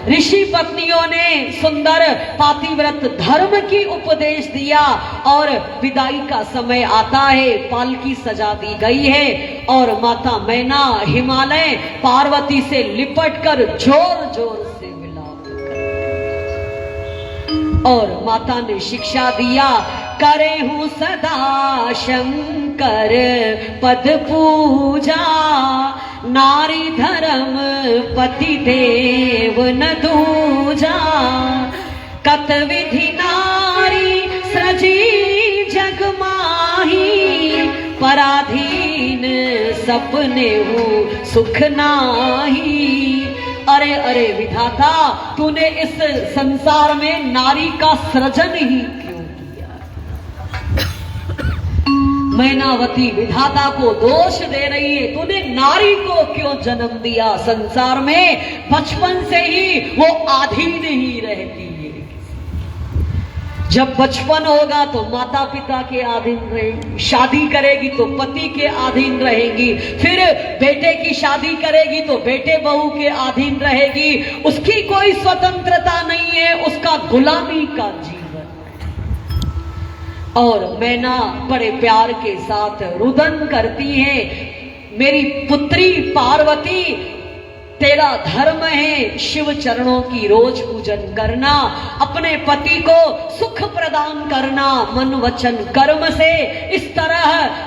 ऋषि पत्नियों ने सुंदर पातिव्रत धर्म की उपदेश दिया। और विदाई का समय आता है, पालकी सजा दी गई है, और माता मैना हिमालय पार्वती से लिपटकर जोर जोर से विलाप कर, और माता ने शिक्षा दिया, करे हूँ सदा शंकर पद पूजा, नारी धर्म पति देव न दूजा, कत विधि नारी सृजी जग माही, पराधीन सपने हूँ सुख नाही। अरे अरे विधाता, तूने इस संसार में नारी का सृजन ही क्यों किया? मैनावती विधाता को दोष दे रही है, तूने नारी को क्यों जन्म दिया संसार में, बचपन से ही वो अधीन ही रहती है। जब बचपन होगा तो माता पिता के अधीन रहेगी, शादी करेगी तो पति के अधीन रहेगी, फिर बेटे की शादी करेगी तो बेटे बहू के अधीन रहेगी। उसकी कोई स्वतंत्रता नहीं है, उसका गुलामी का जीवन। और मैना बड़े प्यार के साथ रुदन करती है, मेरी पुत्री पार्वती तेरा धर्म है शिव चरणों की रोज पूजन करना, अपने पति को सुख प्रदान करना मन वचन कर्म से। इस तरह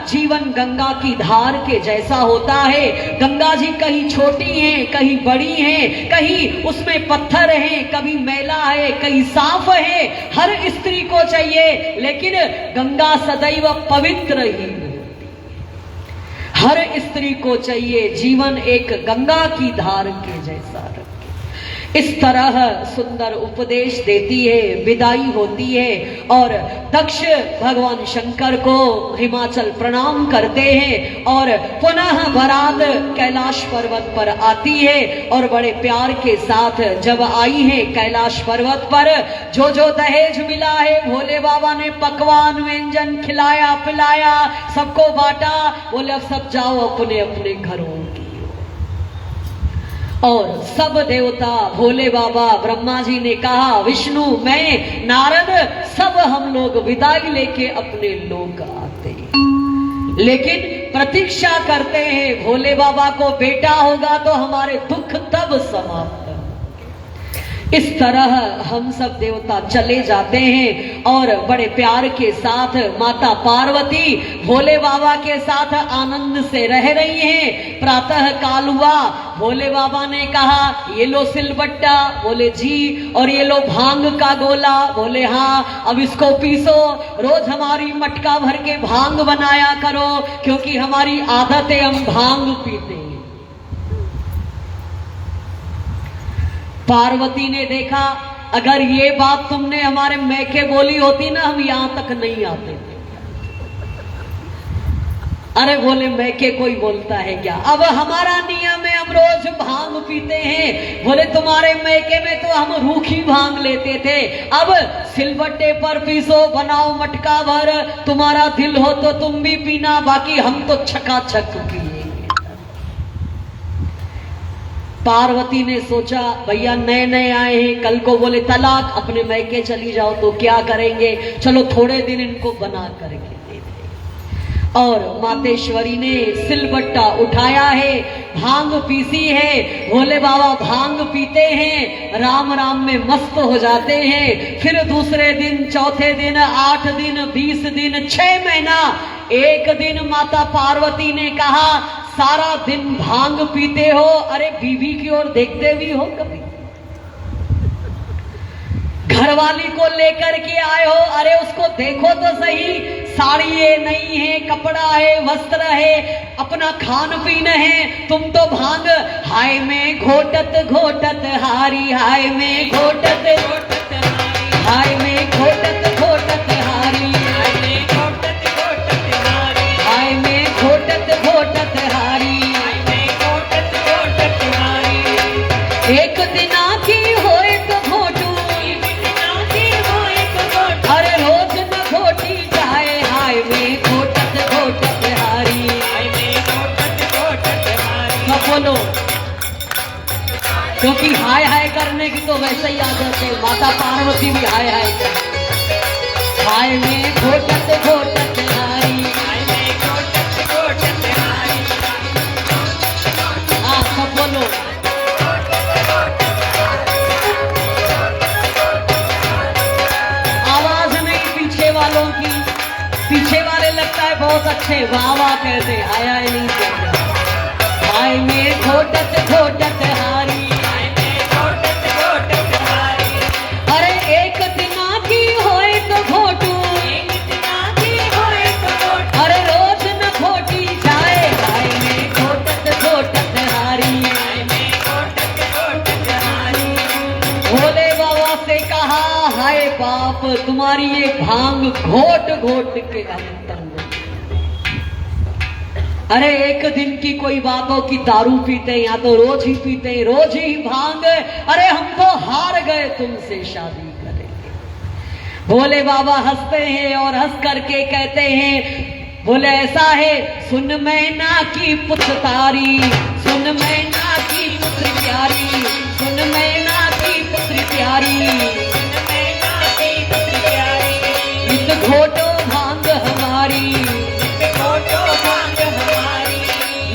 जीवन गंगा की धार के जैसा होता है। गंगा जी कहीं छोटी हैं, कहीं बड़ी हैं, कहीं उसमें पत्थर है, कभी मैला है, कहीं साफ है। हर स्त्री को चाहिए, लेकिन गंगा सदैव पवित्र ही। हर स्त्री को चाहिए जीवन एक गंगा की धार के जैसा रखे। इस तरह सुंदर उपदेश देती है, विदाई होती है और दक्ष भगवान शंकर को हिमाचल प्रणाम करते हैं और पुनः बारात कैलाश पर्वत पर आती है। और बड़े प्यार के साथ जब आई है कैलाश पर्वत पर, जो जो दहेज मिला है भोले बाबा ने पकवान व्यंजन खिलाया पिलाया, सबको बांटा। बोले अब सब जाओ अपने अपने घरों की। और सब देवता भोले बाबा ब्रह्मा जी ने कहा, विष्णु मैं नारद सब हम लोग विदाई लेके अपने लोक आते, लेकिन प्रतीक्षा करते हैं भोले बाबा को बेटा होगा तो हमारे दुख तब समाप्त। इस तरह हम सब देवता चले जाते हैं और बड़े प्यार के साथ माता पार्वती भोले बाबा के साथ आनंद से रह रही हैं। प्रातः काल हुआ, भोले बाबा ने कहा ये लो सिलबट्टा, बोले जी, और ये लो भांग का गोला, बोले हाँ, अब इसको पीसो, रोज हमारी मटका भर के भांग बनाया करो क्योंकि हमारी आदत है हम भांग पीते हैं। पार्वती ने देखा अगर ये बात तुमने हमारे मैके बोली होती ना, हम यहां तक नहीं आते थे। अरे बोले मैके कोई बोलता है क्या, अब हमारा नियम है हम रोज भांग पीते हैं। बोले तुम्हारे मैके में तो हम रूखी भांग लेते थे, अब सिलबट्टे पर पीसो, बनाओ मटका भर, तुम्हारा दिल हो तो तुम भी पीना, बाकी हम तो छकाछक पिए। पार्वती ने सोचा भैया नए नए आए हैं, कल को बोले तलाक, अपने मैके चली जाओ, तो क्या करेंगे, चलो थोड़े दिन इनको बना करके दे दे। और मातेश्वरी ने सिलबट्टा उठाया है, भांग पीसी है, भोले बाबा भांग पीते हैं, राम राम में मस्त हो जाते हैं। फिर दूसरे दिन, चौथे दिन, 8 दिन, 20 दिन, 6 महीना, एक दिन माता पार्वती ने कहा सारा दिन भांग पीते हो, अरे बीवी की ओर देखते भी हो कभी, घरवाली को लेकर के आए हो, अरे उसको देखो तो सही, साड़ी है नहीं है, कपड़ा है, वस्त्र है, अपना खान पीन है, तुम तो भांग। हाय में घोटत घोटत हारी, हाय में घोटत घोटत हारी, हाय में घोटत घोटत हारी, हाय में घोटत घोटत हारी, हाय में घोटत घोटत हारी, हाय में घोटत घोटत हारी। एक दिना की होए तो घोटू, एक दिना की होए तो घोटू, अरे रोज न घोटी जाए, हाय में घोटत घोटत हारी, हाय में घोटत घोटत हारी। तो बोलो, क्योंकि हाय हाय करने की तो वैसे ही आदत है, माता पार्वती भी हाय हाय कर, हाय में घोटत घोटत हारी, हाय में घोटत घोटत हारी। हाँ सब बोलो, आवाज नहीं पीछे वालों की, पीछे वाले लगता है बहुत अच्छे, वाह वाह कहते, हाय हाय नहीं कहते। हाय में घोटत घोटत हारी, हाय में घोटत घोटत हारी, अरे एक दिना की होए तो घोटू, एक दिना की होए तो घोटू, अरे रोज न घोटी जाए, हाय में घोटत घोटत हारी, हाय में घोटत घोटत हारी। भोले बाबा से कहा हाय बाप, तुम्हारी ये भांग घोट घोट के अंतर में, अरे एक दिन की कोई बात हो कि दारू पीते या तो रोज ही पीते, रोज ही भांग, अरे हम तो हार गए, तुमसे शादी करेंगे। भोले बाबा हंसते हैं और हंस करके कहते हैं, बोले ऐसा है, सुन मैना की पुत्री, सुन मैना की पुत्री प्यारी, सुन मैना की पुत्री प्यारी, सुन मैना की पुत्री प्यारी, इत घोटो भांग हमारी, इत घोटो भांग हमारी,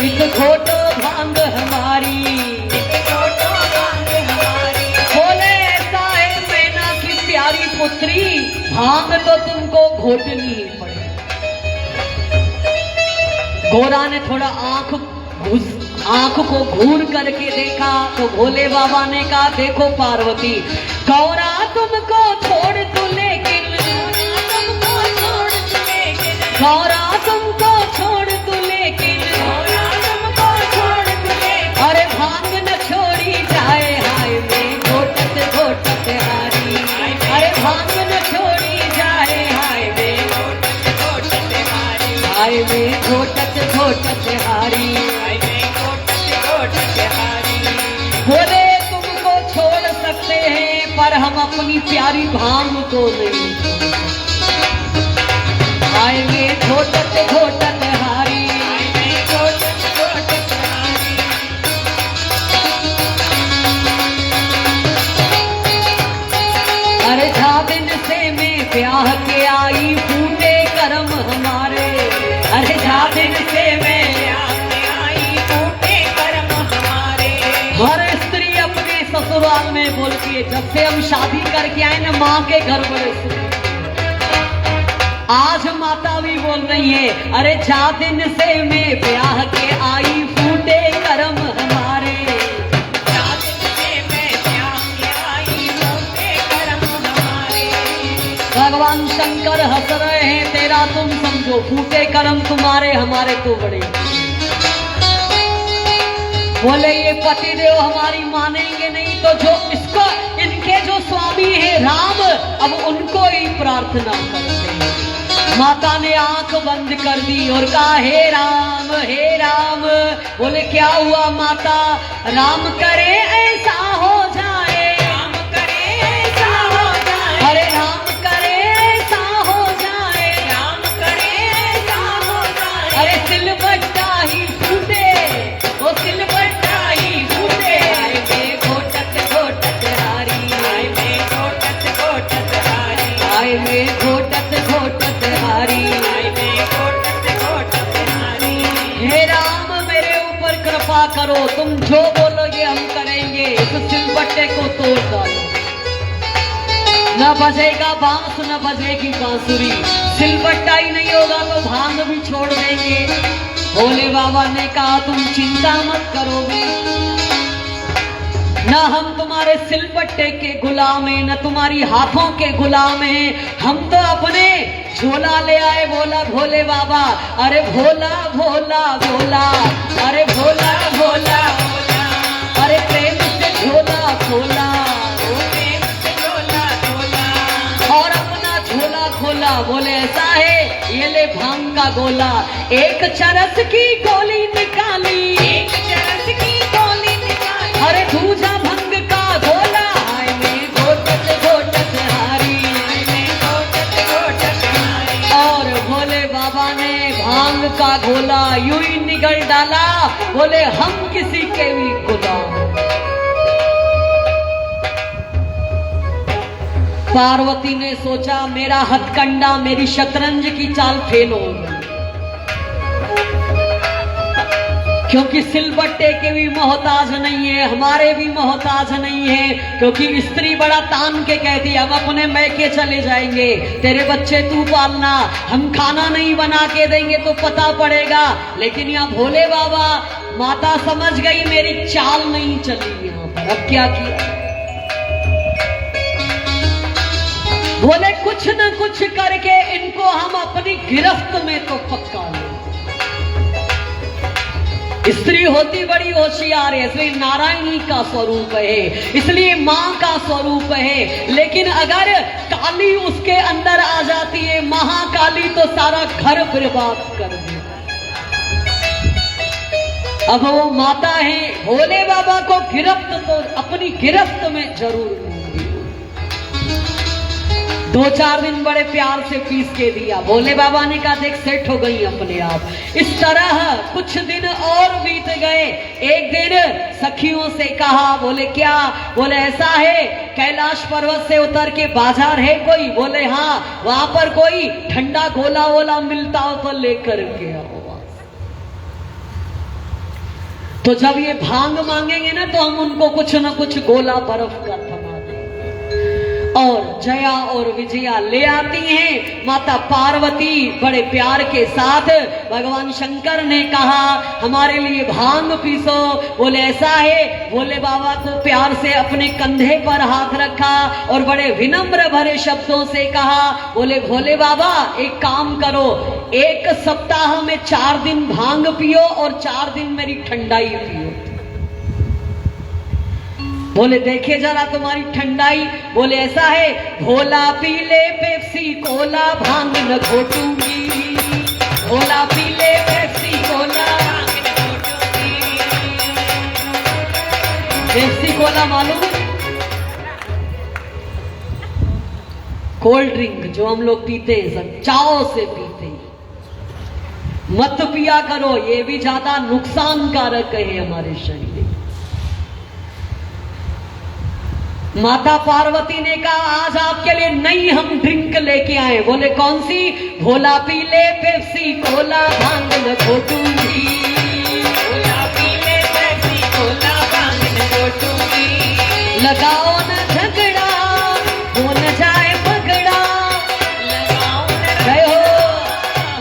इत घोटो भांग हमारी, इत घोटो भांग हमारी। बोले ऐसा है मैना की प्यारी पुत्री, भांग तो तुमको घोटनी ही पड़ेगी। गोरा ने थोड़ा आंख को घूर करके देखा तो भोले बाबा ने कहा, देखो पार्वती, गौरा तुमको छोड़ दूं लेकिन, गौरा तुमको छोड़ दूं लेकिन, अरे भांग न छोड़ी जाए, हाय में घोटत घोटत हारी, अरे भांग न छोड़ी जाए, हाय में घोटत घोटत हारी, हाय में घोटत घोटत हारी, हाय में घोटत घोटत हारी। बोले तुमको छोड़ सकते हैं पर हम अपनी प्यारी भांग को नहीं, हाय में घोटत घोटत हारी, हाय में घोटत घोटत हारी। अरे जा दिन से मैं ब्याह के आई, फूटे कर्म हमारे, अरे जा दिन से मैं ब्याह के आई, फूटे कर्म हमारे। हर स्त्री अपने ससुराल में बोलती है, जब से हम शादी करके आए ना माँ के घर बड़े सुख। आज माता भी बोल रही है, अरे जा दिन से मैं ब्याह के आई, फूटे कर्म हमारे, जा दिन से मैं ब्याह के आई, फूटे कर्म हमारे। भगवान शंकर हंस रहे हैं, तेरा तुम समझो, फूटे कर्म तुम्हारे, हमारे तो बड़े। बोले ये पतिदेव हमारी मानेंगे नहीं तो जो इसको, इनके जो स्वामी है राम, अब उनको ही प्रार्थना करते हैं। माता ने आंख बंद कर दी और कहा, हे राम, हे राम। बोले क्या हुआ माता? राम करे ऐसा हो जाए, राम करे ऐसा हो जाए, अरे राम करे ऐसा हो जाए, राम करे ऐसा हो जाए, अरे सिलबट्टा ही फूटे, वो सिलबट्टा ही फूटे, आए में घोटत घोटत हारी, आए में घोटत घोटत हारी, आए में घोटत घोटत हारी, आए में घोटत घोटत हारी। हे राम मेरे ऊपर कृपा करो, तुम जो बोलोगे हम करेंगे। इस सिलबट्टे को तोड़ डालो, न बजेगा बांस न बजेगी बांसुरी, सिलबट्टा ही नहीं होगा तो भांग भी छोड़ देंगे। भोले बाबा ने कहा, तुम चिंता मत करोगे, न हम तुम्हारे सिलबट्टे के गुलाम हैं, न तुम्हारी हाथों के गुलाम हैं, हम तो अपने झोला ले आए। बोला भोले बाबा, अरे भोला भोला भोला, अरे भोला भोला भोला, अरे प्रेम से झोला खोला, प्रेम से झोला खोला, और अपना झोला खोला। बोले ऐसा है, ये ले भांग का गोला, एक चरस की गोली निकाली, एक चरस की गोली निकाली, अरे दूजा भंग का गोला, आए में घोटत घोटत हारी, आए में घोटत घोटत हारी। और भोले बाबा ने भांग का गोला यूं ही निगल डाला। बोले हम किसी के भी गुलाम। पार्वती ने सोचा, मेरा हथकंडा, मेरी शतरंज की चाल फेल हो गई, क्योंकि सिलबट्टे के भी मोहताज नहीं है, हमारे भी मोहताज नहीं है। क्योंकि स्त्री बड़ा तान के कहती है, हम अपने मैके चले जाएंगे, तेरे बच्चे तू पालना, हम खाना नहीं बना के देंगे तो पता पड़ेगा। लेकिन यहाँ भोले बाबा, माता समझ गई मेरी चाल नहीं चली यहाँ पर, अब क्या किया? बोले कुछ न कुछ करके इनको हम अपनी गिरफ्त में तो पक्का लें। स्त्री होती बड़ी होशियार है, इसलिए नारायणी का स्वरूप है, इसलिए माँ का स्वरूप है। लेकिन अगर काली उसके अंदर आ जाती है, महाकाली, तो सारा घर बर्बाद कर देती। अब वो माता है, भोले बाबा को गिरफ्त तो अपनी गिरफ्त में जरूर लूंगी। 2-4 दिन बड़े प्यार से पीस के दिया। भोले बाबा ने कहा देख सेट हो गई अपने आप। इस तरह कुछ दिन और बीत गए। एक दिन सखियों से कहा, बोले क्या? बोले ऐसा है, कैलाश पर्वत से उतर के बाजार है कोई? बोले हाँ, वहां पर कोई ठंडा गोला वोला मिलता हो तो लेकर के आओ। तो जब ये भांग मांगेंगे ना तो हम उनको कुछ न कुछ गोला बर्फ का थमा देंगे। और जया और विजया ले आती हैं। माता पार्वती बड़े प्यार के साथ, भगवान शंकर ने कहा हमारे लिए भांग पीसो। बोले ऐसा है, भोले बाबा को प्यार से अपने कंधे पर हाथ रखा और बड़े विनम्र भरे शब्दों से कहा, बोले भोले बाबा एक काम करो, 1 सप्ताह में 4 दिन भांग पियो और 4 दिन मेरी ठंडाई पियो। बोले देखे जरा तुम्हारी ठंडाई। बोले ऐसा है, भोला पी ले पेप्सी कोला भांग न घोटूंगी। भोला पी ले पेप्सी कोला भांग न घोटूंगी। पेप्सी कोला मालूम? कोल्ड ड्रिंक जो हम लोग पीते हैं, सब चाव से पीते हैं। मत पिया करो, ये भी ज्यादा नुकसानकारक है हमारे शरीर। माता पार्वती ने कहा आज आपके लिए नई हम ड्रिंक लेके आए। बोले कौन सी? भोला पी ले पेप्सी कोला भांग न घोटूंगी। भोला पी ले पेप्सी कोला भांग न घोटूंगी। लगाओ न झगड़ा हो न जाए पगड़ा। लगाओ न जय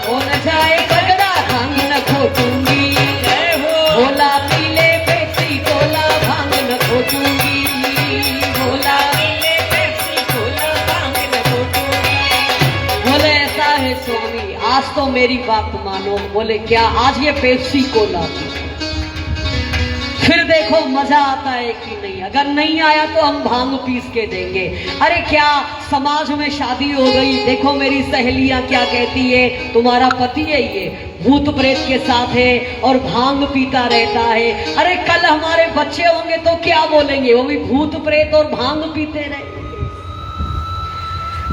हो न जाए पगड़ा, भांग न घोटूंगी। जय हो। भोला पी ले पेप्सी कोला भांग न घोटूंगी। स्वामी आज तो मेरी बात मानो। बोले क्या? आज ये पेप्सी कोला फिर देखो मजा आता है कि नहीं। अगर नहीं आया तो हम भांग पीस के देंगे। अरे क्या समाज में शादी हो गई, देखो मेरी सहेलियां क्या कहती है, तुम्हारा पति है ये भूत प्रेत के साथ है और भांग पीता रहता है। अरे कल हमारे बच्चे होंगे तो क्या बोलेंगे, वो भी भूत प्रेत और भांग पीते रहे।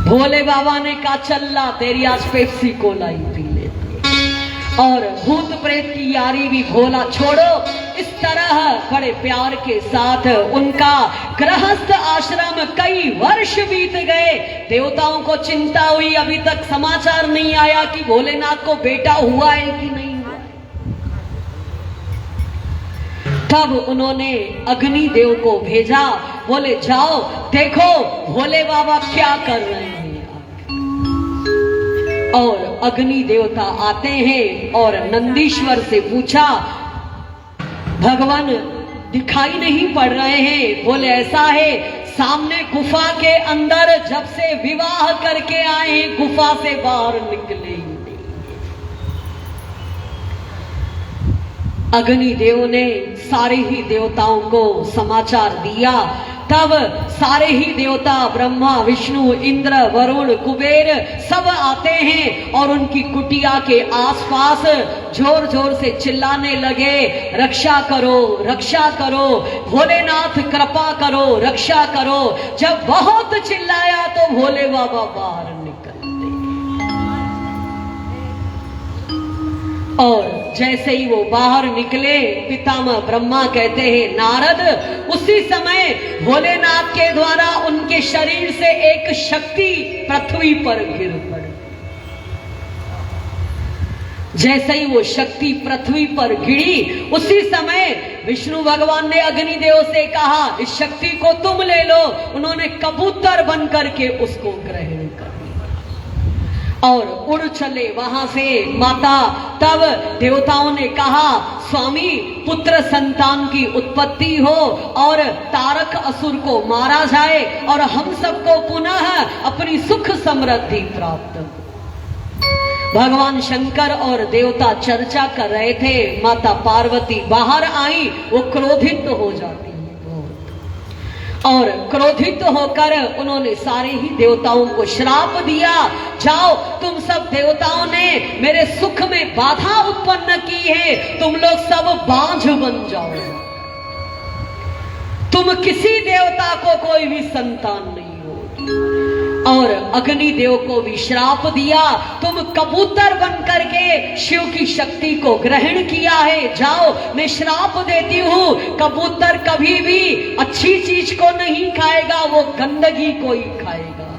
भोले बाबा ने कहा चल्ला तेरी आज पेप्सी कोला ही पी लेते। और भूत प्रेत की यारी भी भोला छोड़ो। इस तरह बड़े प्यार के साथ उनका गृहस्थ आश्रम कई वर्ष बीत गए। देवताओं को चिंता हुई, अभी तक समाचार नहीं आया कि भोलेनाथ को बेटा हुआ है कि नहीं हुआ। तब उन्होंने अग्नि देव को भेजा। बोले जाओ देखो भोले बाबा क्या कर रहे हैं। और अग्नि देवता आते हैं और नंदीश्वर से पूछा भगवान दिखाई नहीं पड़ रहे हैं। बोले ऐसा है, सामने गुफा के अंदर जब से विवाह करके आए हैं गुफा से बाहर निकले ही नहीं। अग्निदेव ने सारे ही देवताओं को समाचार दिया। तब सारे ही देवता ब्रह्मा विष्णु इंद्र वरुण कुबेर सब आते हैं और उनकी कुटिया के आसपास जोर जोर से चिल्लाने लगे, रक्षा करो रक्षा करो, भोलेनाथ कृपा करो रक्षा करो। जब बहुत चिल्लाया तो भोले बाबा बाहर निकलते। और जैसे ही वो बाहर निकले पितामह ब्रह्मा कहते हैं नारद, उसी समय भोलेनाथ के द्वारा उनके शरीर से एक शक्ति पृथ्वी पर गिर पड़ी। जैसे ही वो शक्ति पृथ्वी पर गिरी उसी समय विष्णु भगवान ने अग्निदेव से कहा इस शक्ति को तुम ले लो। उन्होंने कबूतर बन करके उसको ग्रहण कर और उड़ चले वहां से माता। तब देवताओं ने कहा स्वामी पुत्र संतान की उत्पत्ति हो और तारक असुर को मारा जाए और हम सबको पुनः अपनी सुख समृद्धि प्राप्त हो। भगवान शंकर और देवता चर्चा कर रहे थे। माता पार्वती बाहर आई, वो क्रोधित हो जाती है बहुत। और क्रोधित होकर उन्होंने सारे ही देवताओं को श्राप दिया, जाओ तुम सब देवताओं ने मेरे सुख में बाधा उत्पन्न की है, तुम लोग सब बांझ बन जाओ, तुम किसी देवता को कोई भी संतान नहीं होगी। और अग्निदेव को भी श्राप दिया, तुम कबूतर बन करके शिव की शक्ति को ग्रहण किया है, जाओ मैं श्राप देती हूं, कबूतर कभी भी अच्छी चीज को नहीं खाएगा, वो गंदगी को ही खाएगा।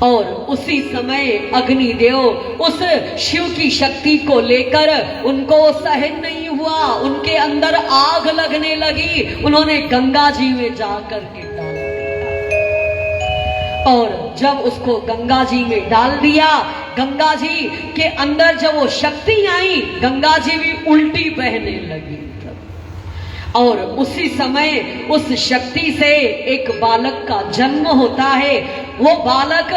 और उसी समय अग्निदेव उस शिव की शक्ति को लेकर उनको सहन नहीं हुआ, उनके अंदर आग लगने लगी, उन्होंने गंगा जी में जाकर के डाल दिया। और जब उसको गंगा जी में डाल दिया, गंगा जी के अंदर जब वो शक्ति आई, गंगा जी भी उल्टी बहने लगी। और उसी समय उस शक्ति से एक बालक का जन्म होता है। वो बालक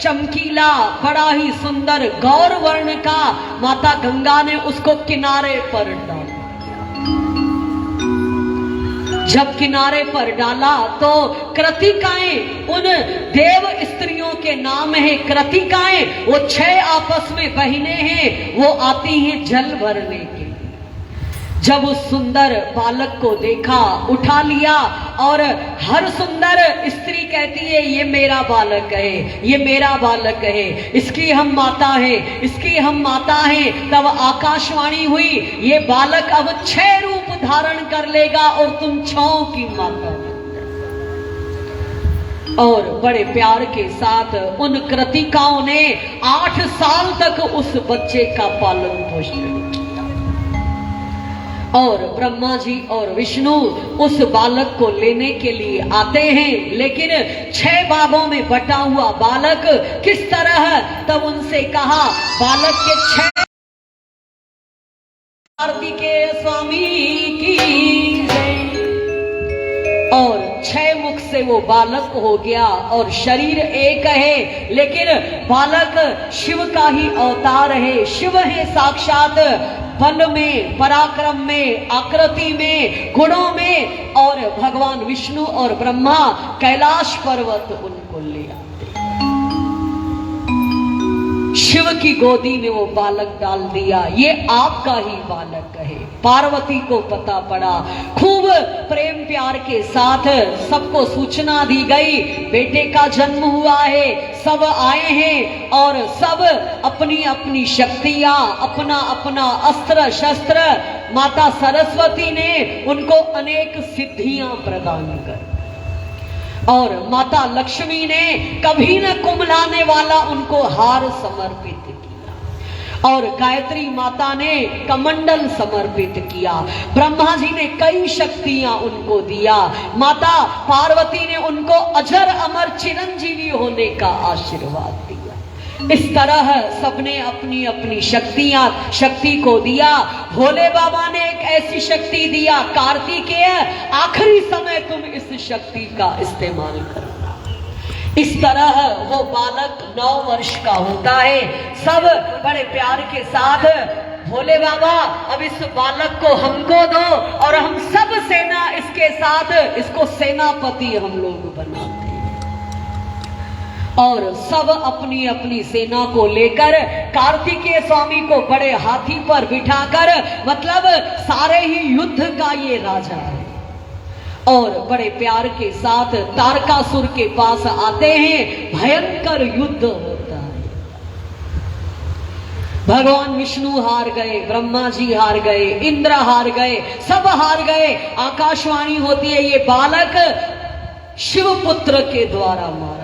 चमकीला, बड़ा ही सुंदर गौर वर्ण का, माता गंगा ने उसको किनारे पर डाला। जब किनारे पर डाला तो कृतिकाएं, उन देव स्त्रियों के नाम है कृतिकाएं, वो 6 आपस में बहिनें हैं, वो आती हैं जल भरने के। जब उस सुंदर बालक को देखा, उठा लिया, और हर सुंदर स्त्री कहती है ये मेरा बालक है, ये मेरा बालक है, इसकी हम माता है, इसकी हम माता है। तब आकाशवाणी हुई, ये बालक अब 6 रूप धारण कर लेगा और तुम 6 की माता। और बड़े प्यार के साथ उन कृतिकाओं ने 8 साल तक उस बच्चे का पालन पोषण किया। और ब्रह्मा जी और विष्णु उस बालक को लेने के लिए आते हैं, लेकिन 6 भागों में बटा हुआ बालक किस तरह, तब उनसे कहा बालक के 6 कार्तिकेय स्वामी की जय। और 6 मुख से वो बालक हो गया, और शरीर एक है, लेकिन बालक शिव का ही अवतार है, शिव है साक्षात, बल में, पराक्रम में, आकृति में, गुणों में। और भगवान विष्णु और ब्रह्मा कैलाश पर्वत उनको ले आते, शिव की गोदी में वो बालक डाल दिया, ये आपका ही बालक है। पार्वती को पता पड़ा, खूब प्रेम प्यार के साथ सबको सूचना दी गई, बेटे का जन्म हुआ है, सब आए हैं, और सब अपनी अपनी शक्तियां, अपना अपना अस्त्र शस्त्र, माता सरस्वती ने उनको अनेक सिद्धियां प्रदान कर, और माता लक्ष्मी ने कभी न कुमलाने वाला उनको हार समर्पित किया, और गायत्री माता ने कमंडल समर्पित किया, ब्रह्मा जी ने कई शक्तियां उनको दिया, माता पार्वती ने उनको अजर अमर चिरंजीवी होने का आशीर्वाद दिया। इस तरह सबने अपनी अपनी शक्ति को दिया। भोले बाबा ने एक ऐसी शक्ति दिया, कार्तिकेय आखिरी समय तुम इस शक्ति का इस्तेमाल करना। इस तरह वो बालक 9 वर्ष का होता है। सब बड़े प्यार के साथ, भोले बाबा अब इस बालक को हमको दो, और हम सब सेना इसके साथ, इसको सेनापति हम लोग बनाते हैं। और सब अपनी अपनी सेना को लेकर कार्तिकेय स्वामी को बड़े हाथी पर बिठाकर, मतलब सारे ही युद्ध का ये राजा है, और बड़े प्यार के साथ तारकासुर के पास आते हैं। भयंकर युद्ध होता है, भगवान विष्णु हार गए, ब्रह्मा जी हार गए, इंद्र हार गए, सब हार गए। आकाशवाणी होती है ये बालक शिवपुत्र के द्वारा मारा,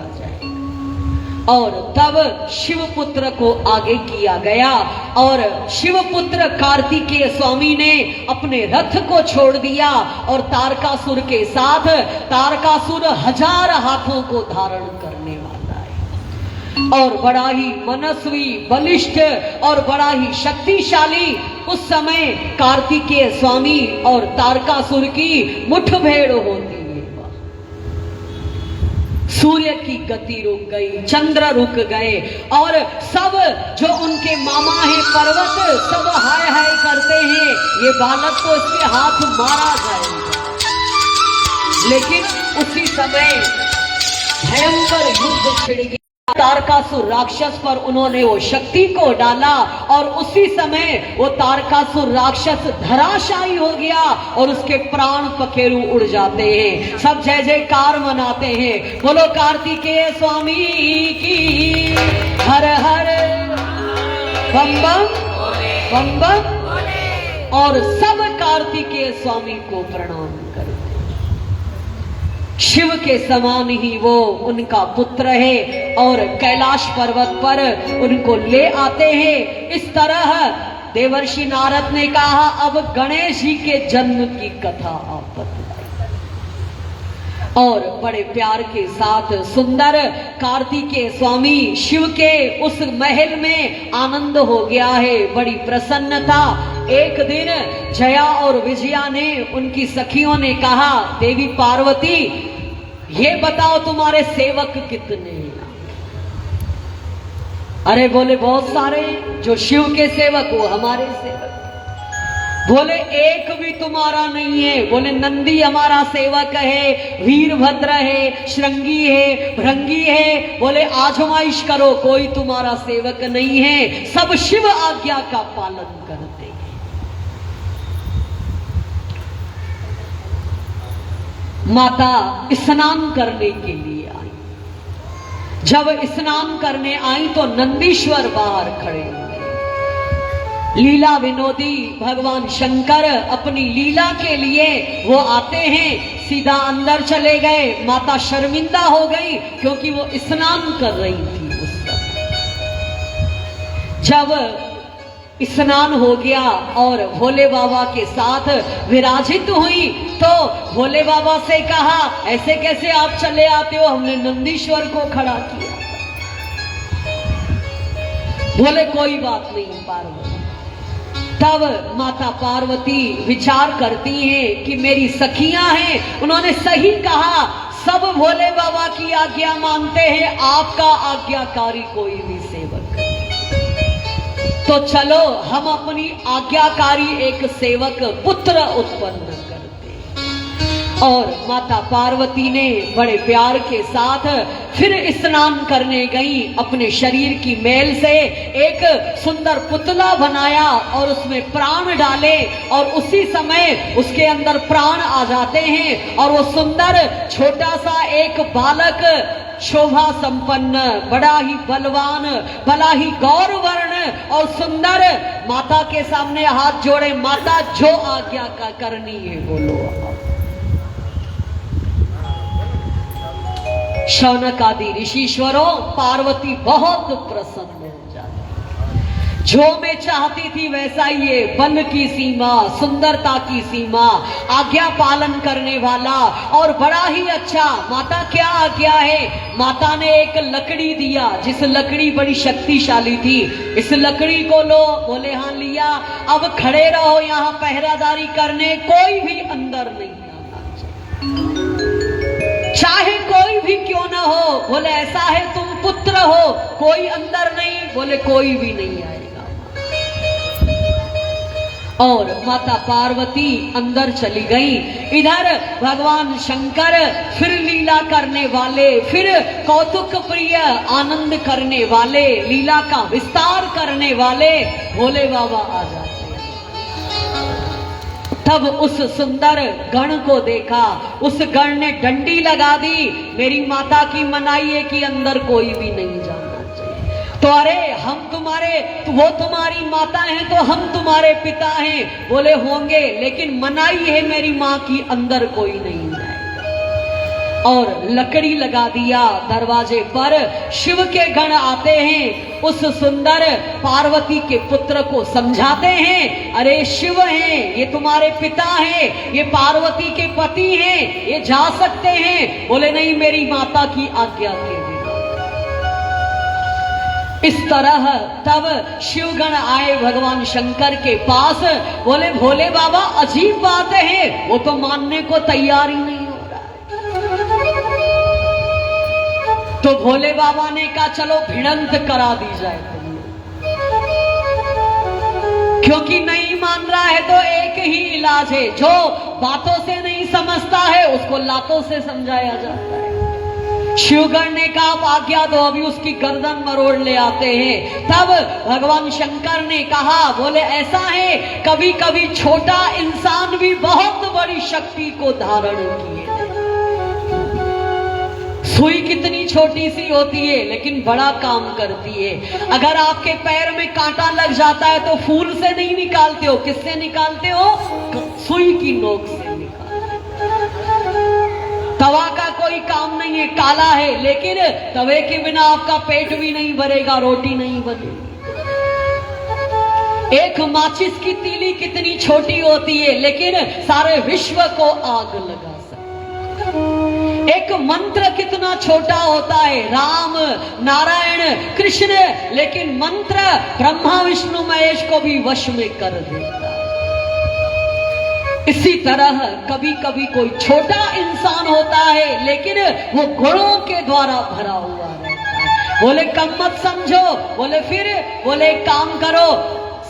और तब शिवपुत्र को आगे किया गया, और शिवपुत्र कार्तिकेय स्वामी ने अपने रथ को छोड़ दिया, और तारकासुर के साथ, तारकासुर 1000 हाथों को धारण करने वाला है, और बड़ा ही मनस्वी, बलिष्ठ और बड़ा ही शक्तिशाली। उस समय कार्तिकेय स्वामी और तारकासुर की मुठभेड़ होती, सूर्य की गति रुक गई, चंद्र रुक गए, और सब जो उनके मामा हैं पर्वत, सब हाय हाय करते हैं, ये बालक को इसके हाथ मारा जाएगा। लेकिन उसी समय भयंकर युद्ध छिड़ गया। तारकासुर राक्षस पर उन्होंने वो शक्ति को डाला और उसी समय वो तारकासुर राक्षस धराशायी हो गया और उसके प्राण पखेरु उड़ जाते हैं। सब जय जयकार मनाते हैं। बोलो कार्तिकेय स्वामी की, हर हर बम बम बम बम। और सब कार्तिकेय स्वामी को प्रणाम करते। शिव के समान ही वो उनका पुत्र है और कैलाश पर्वत पर उनको ले आते हैं। इस तरह देवर्षि नारद ने कहा, अब गणेश जी के जन्म की कथा आप बताइए। और बड़े प्यार के साथ सुंदर कार्तिकेय स्वामी शिव के उस महल में आनंद हो गया है, बड़ी प्रसन्नता। एक दिन जया और विजया ने, उनकी सखियों ने कहा, देवी पार्वती ये बताओ तुम्हारे सेवक कितने हैं? अरे बोले बहुत सारे, जो शिव के सेवक वो हमारे सेवक। बोले एक भी तुम्हारा नहीं है। बोले नंदी हमारा सेवक है, वीरभद्र है, श्रृंगी है, भृंगी है। बोले आजमाइश करो, कोई तुम्हारा सेवक नहीं है, सब शिव आज्ञा का पालन करते हैं। माता स्नान करने के लिए आई। जब स्नान करने आई तो नंदीश्वर बाहर खड़े हुए। लीला विनोदी भगवान शंकर अपनी लीला के लिए वो आते हैं, सीधा अंदर चले गए। माता शर्मिंदा हो गई क्योंकि वो स्नान कर रही थी उस समय। जब स्नान हो गया और भोले बाबा के साथ विराजित हुई तो भोले बाबा से कहा, ऐसे कैसे आप चले आते हो, हमने नंदीश्वर को खड़ा किया। बोले कोई बात नहीं पार्वती। तब माता पार्वती विचार करती हैं कि मेरी सखियां हैं, उन्होंने सही कहा, सब भोले बाबा की आज्ञा मानते हैं, आपका आज्ञाकारी कोई भी सेवक नहीं। तो चलो हम अपनी आज्ञाकारी एक सेवक पुत्र उत्पन्न करते हैं। और माता पार्वती ने बड़े प्यार के साथ फिर स्नान करने गई। अपने शरीर की मैल से एक सुंदर पुतला बनाया और उसमें प्राण डाले और उसी समय उसके अंदर प्राण आ जाते हैं और वो सुंदर छोटा सा एक बालक, शोभा संपन्न, बड़ा ही बलवान, बड़ा ही गौरवर्ण और सुंदर, माता के सामने हाथ जोड़े, माता जो आज्ञा का करनी है बोलो। शौनक आदि ऋषीश्वरों, पार्वती बहुत प्रसन्न हो जाती। जो मैं चाहती थी वैसा ही है, बल की सीमा, सुंदरता की सीमा, आज्ञा पालन करने वाला और बड़ा ही अच्छा। माता क्या आज्ञा है? माता ने एक लकड़ी दिया, जिस लकड़ी बड़ी शक्तिशाली थी। इस लकड़ी को लो। बोले हाँ लिया। अब खड़े रहो यहाँ पहरादारी करने, कोई भी अंदर नहीं आना चाहिए, चाहे कोई भी क्यों ना हो। बोले ऐसा है तुम पुत्र हो, कोई अंदर नहीं। बोले कोई भी नहीं आएगा। और माता पार्वती अंदर चली गई। इधर भगवान शंकर फिर लीला करने वाले, फिर कौतुक प्रिय, आनंद करने वाले, लीला का विस्तार करने वाले भोले बाबा आ जाते। तब उस सुंदर गण को देखा, उस गण ने डंडी लगा दी। मेरी माता की मनाई है कि अंदर कोई भी नहीं जाना चाहिए। तो अरे हम तुम्हारे, वो तुम्हारी माता हैं तो हम तुम्हारे पिता हैं। बोले होंगे, लेकिन मनाई है मेरी माँ की, अंदर कोई नहीं जाए। और लकड़ी लगा दिया दरवाजे पर। शिव के गण आते हैं, उस सुंदर पार्वती के पुत्र को समझाते हैं, अरे शिव हैं, ये तुम्हारे पिता हैं, ये पार्वती के पति हैं, ये जा सकते हैं। बोले नहीं, मेरी माता की आज्ञा के बिना। इस तरह तब शिवगण आए भगवान शंकर के पास। बोले भोले बाबा अजीब बात है, वो तो मानने को तैयार ही नहीं हो रहा है। तो भोले बाबा ने कहा चलो भिड़ंत करा दी जाए, क्योंकि नहीं मान रहा है तो एक ही इलाज है, जो बातों से नहीं समझता है उसको लातों से समझाया जाता है। शिवगण ने कहा आप आज्ञा दो, अभी उसकी गर्दन मरोड़ ले आते हैं। तब भगवान शंकर ने कहा, बोले ऐसा है कभी कभी छोटा इंसान भी बहुत बड़ी शक्ति को धारण किए। सुई कितनी छोटी सी होती है लेकिन बड़ा काम करती है। अगर आपके पैर में कांटा लग जाता है तो फूल से नहीं निकालते हो, किससे निकालते हो? सुई की नोक से तवा का कोई काम नहीं है, काला है, लेकिन तवे के बिना आपका पेट भी नहीं भरेगा, रोटी नहीं बनेगी। एक माचिस की तीली कितनी छोटी होती है लेकिन सारे विश्व को आग लगा सकती। एक मंत्र कितना छोटा होता है, राम नारायण कृष्ण, लेकिन मंत्र ब्रह्मा विष्णु महेश को भी वश में कर देता है। इसी तरह कभी कभी कोई छोटा इंसान होता है लेकिन वो गुणों के द्वारा भरा हुआ रहता है। बोले कम मत समझो, बोले फिर, बोले एक काम करो,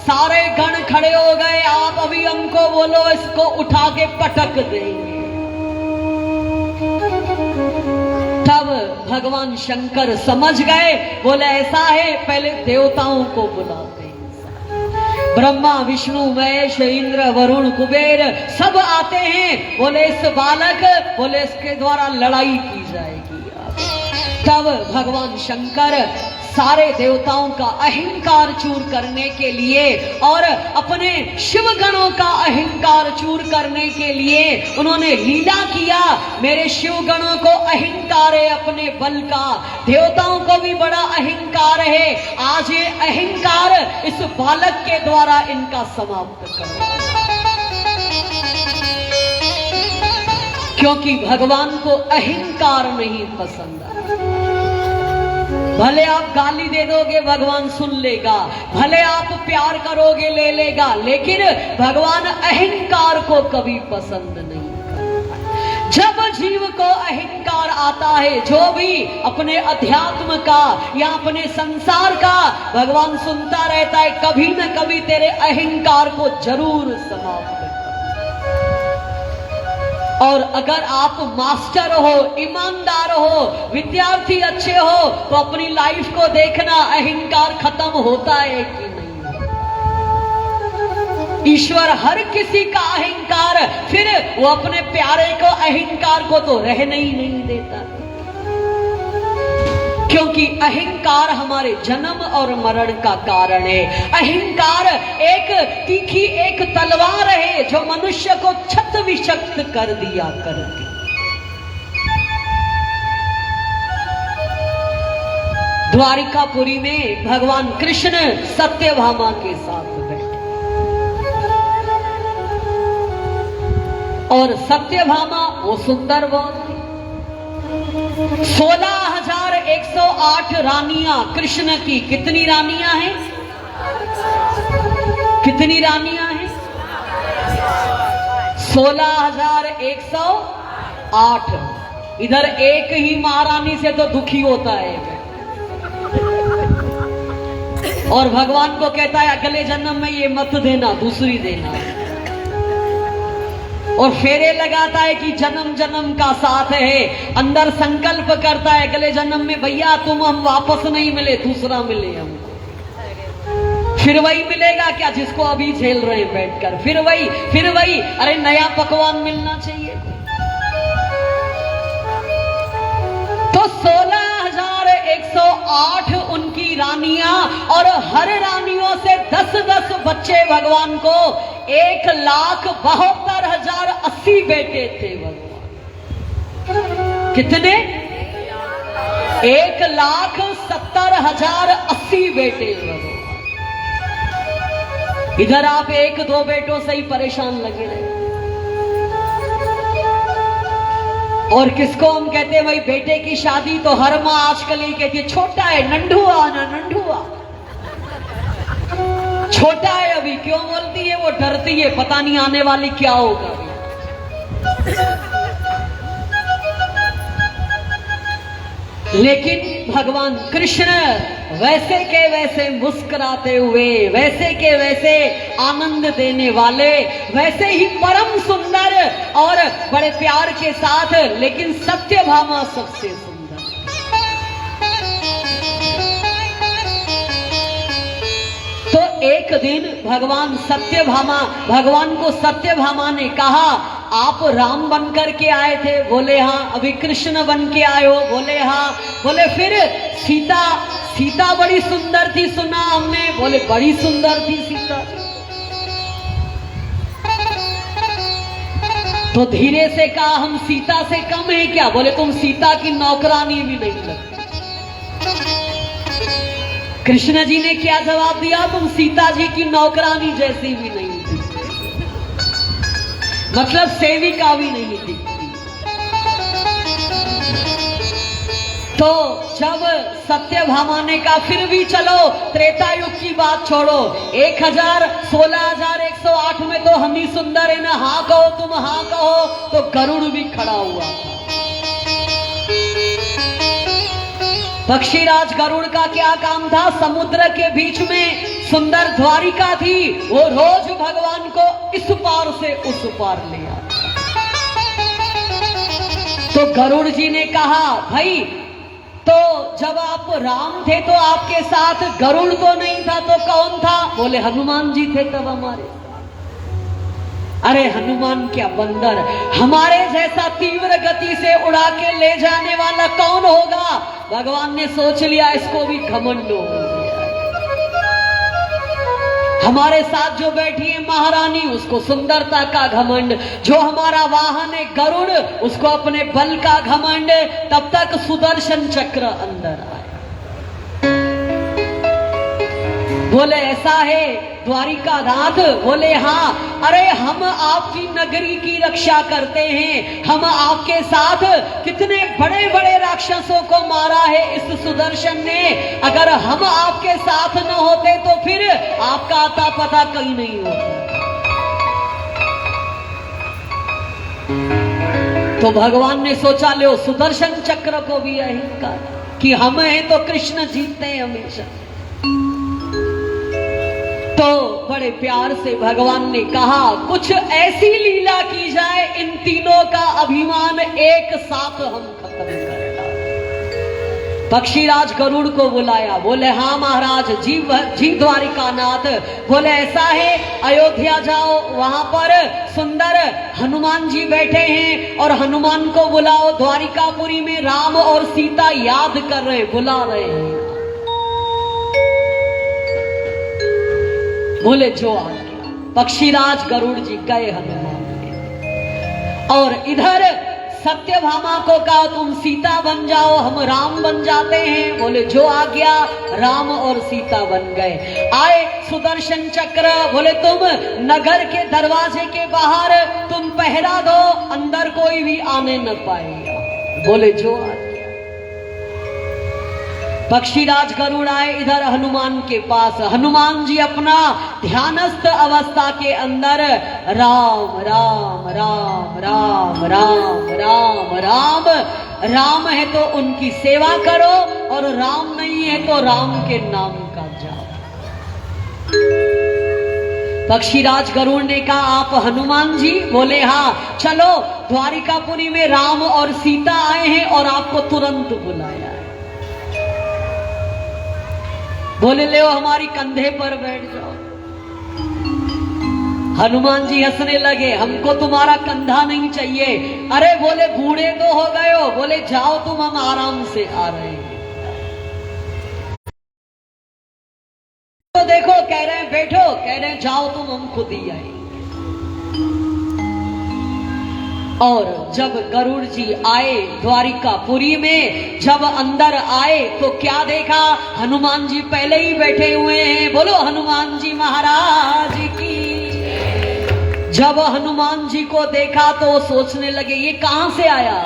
सारे गण खड़े हो गए, आप अभी हमको बोलो इसको उठा के पटक देंगे। तब भगवान शंकर समझ गए, बोले ऐसा है पहले देवताओं को बुलाते। ब्रह्मा विष्णु महेश इंद्र वरुण कुबेर सब आते हैं। बोले इस बालक, बोले इसके द्वारा लड़ाई की जाएगी। तब भगवान शंकर सारे देवताओं का अहंकार चूर करने के लिए और अपने शिव गणों का अहंकार चूर करने के लिए उन्होंने लीला किया। मेरे शिव गणों को अहंकार है अपने बल का, देवताओं को भी बड़ा अहंकार है। आज ये अहंकार इस बालक के द्वारा इनका समाप्त करो, क्योंकि भगवान को अहंकार नहीं पसंद है। भले आप गाली दे दोगे भगवान सुन लेगा, भले आप प्यार करोगे ले लेगा, लेकिन भगवान अहंकार को कभी पसंद नहीं करता। जब जीव को अहंकार आता है, जो भी अपने अध्यात्म का या अपने संसार का, भगवान सुनता रहता है कभी न कभी तेरे अहंकार को जरूर समाप्त। और अगर आप मास्टर हो, ईमानदार हो, विद्यार्थी अच्छे हो, तो अपनी लाइफ को देखना अहंकार खत्म होता है कि नहीं। ईश्वर हर किसी का अहंकार, फिर वो अपने प्यारे को अहंकार को तो रहने ही नहीं देता, क्योंकि अहंकार हमारे जन्म और मरण का कारण है। अहंकार एक तीखी एक तलवार है जो मनुष्य को छत विक्षत कर दिया करती। द्वारिकापुरी में भगवान कृष्ण सत्यभामा के साथ बैठे और सत्यभामा वो सुंदर बहुत थी। 16,108 रानियां कृष्ण की। कितनी रानियां हैं? कितनी रानियां हैं? 16,108। इधर एक ही महारानी से तो दुखी होता है और भगवान को कहता है अगले जन्म में ये मत देना, दूसरी देना। और फेरे लगाता है कि जन्म जन्म का साथ है। अंदर संकल्प करता है अगले जन्म में भैया तुम हम वापस नहीं मिले, दूसरा मिले हमको। फिर वही मिलेगा क्या जिसको अभी झेल रहे हैं बैठकर? फिर वही। अरे नया पकवान मिलना चाहिए। तो 16,108 उनकी रानियां और हर रानियों से 10-10 बच्चे। भगवान को 1,72,080 बेटे थे। भगवान कितने? 1,70,080 बेटे। भगवान इधर आप 1-2 बेटों से ही परेशान लगे रहे। और किसको हम कहते हैं भाई बेटे की शादी, तो हर माँ आजकल ही कहती है छोटा है नंढुआ ना नंढुआ, छोटा है अभी। क्यों बोलती है? वो डरती है पता नहीं आने वाली क्या होगा। लेकिन भगवान कृष्ण वैसे के वैसे मुस्कुराते हुए, वैसे के वैसे आनंद देने वाले, वैसे ही परम सुंदर और बड़े प्यार के साथ, लेकिन सत्यभामा सबसे सुंदर। तो एक दिन भगवान को सत्यभामा ने कहा, आप राम बन करके आए थे? बोले हाँ। अभी कृष्ण बन के आए हो? बोले हाँ। बोले फिर सीता बड़ी सुंदर थी सुना हमने? बोले बड़ी सुंदर थी सीता। तो धीरे से कहा, हम सीता से कम है क्या? बोले तुम सीता की नौकरानी भी नहीं लगती। कृष्ण जी ने क्या जवाब दिया? तुम सीता जी की नौकरानी जैसी भी नहीं थी, मतलब सेविका भी नहीं थी। तो जब सत्यभामा ने कहा फिर भी चलो त्रेता युग की बात छोड़ो, 16,108 में तो हम ही सुंदर है ना, हाँ कहो तुम, हाँ कहो। तो गरुड़ भी खड़ा हुआ था। पक्षीराज गरुड़ का क्या काम था? समुद्र के बीच में सुंदर द्वारिका थी, वो रोज भगवान को इस पार से उस पार ले आता। तो गरुड़ जी ने कहा, भाई तो जब आप राम थे तो आपके साथ गरुड़ तो नहीं था, तो कौन था? बोले हनुमान जी थे तब हमारे साथ। अरे हनुमान क्या बंदर, हमारे जैसा तीव्र गति से उड़ा के ले जाने वाला कौन होगा? भगवान ने सोच लिया इसको भी घमंड हो गया। हमारे साथ जो बैठी है महारानी, उसको सुंदरता का घमंड, जो हमारा वाहन है गरुड़, उसको अपने बल का घमंड। तब तक सुदर्शन चक्र अंदर आया। बोले ऐसा है द्वारिकानाथ? बोले हाँ। अरे हम आपकी नगरी की रक्षा करते हैं, हम आपके साथ कितने बड़े बड़े राक्षसों को मारा है इस सुदर्शन ने। अगर हम आपके साथ न होते तो फिर आपका आता पता कहीं नहीं होता। तो भगवान ने सोचा, लो सुदर्शन चक्र को भी अहंकार कि हम हैं तो कृष्ण जीतते हैं हमेशा। तो बड़े प्यार से भगवान ने कहा, कुछ ऐसी लीला की जाए इन तीनों का अभिमान एक साथ हम खत्म कर डालें। पक्षीराज गरुड़ को बुलाया। बोले हाँ महाराज, जी द्वारिकानाथ। बोले ऐसा है, अयोध्या जाओ, वहां पर सुंदर हनुमान जी बैठे हैं और हनुमान को बुलाओ। द्वारिकापुरी में राम और सीता याद कर रहे, बुला रहे हैं। बोले जो आ गया। पक्षीराज गरुड़ जी गए हनुमान के, और इधर सत्यभामा को कहा तुम सीता बन जाओ, हम राम बन जाते हैं। बोले जो आ गया, राम और सीता बन गए। आए सुदर्शन चक्र। बोले तुम नगर के दरवाजे के बाहर तुम पहरा दो, अंदर कोई भी आने न पाएगा। बोले जो आ गया। पक्षीराज गरुड़ आए इधर हनुमान के पास। हनुमान जी अपना ध्यानस्थ अवस्था के अंदर राम राम राम राम राम राम राम राम है तो उनकी सेवा करो, और राम नहीं है तो राम के नाम का जाप। पक्षीराज गरुड़ ने कहा, आप हनुमान जी? बोले हाँ। चलो द्वारिकापुरी में राम और सीता आए हैं और आपको तुरंत बुलाया है। बोले ले हमारी कंधे पर बैठ जाओ। हनुमान जी हंसने लगे, हमको तुम्हारा कंधा नहीं चाहिए। अरे बोले बूढ़े तो हो गए हो। बोले जाओ तुम, हम आराम से आ रहे हैं। तो देखो कह रहे हैं बैठो, कह रहे हैं जाओ तुम, हम खुद ही आए। और जब गरुड़ जी आए द्वारिकापुरी में, जब अंदर आए तो क्या देखा? हनुमान जी पहले ही बैठे हुए हैं। बोलो हनुमान जी महाराज की। जब हनुमान जी को देखा तो सोचने लगे ये कहां से आया,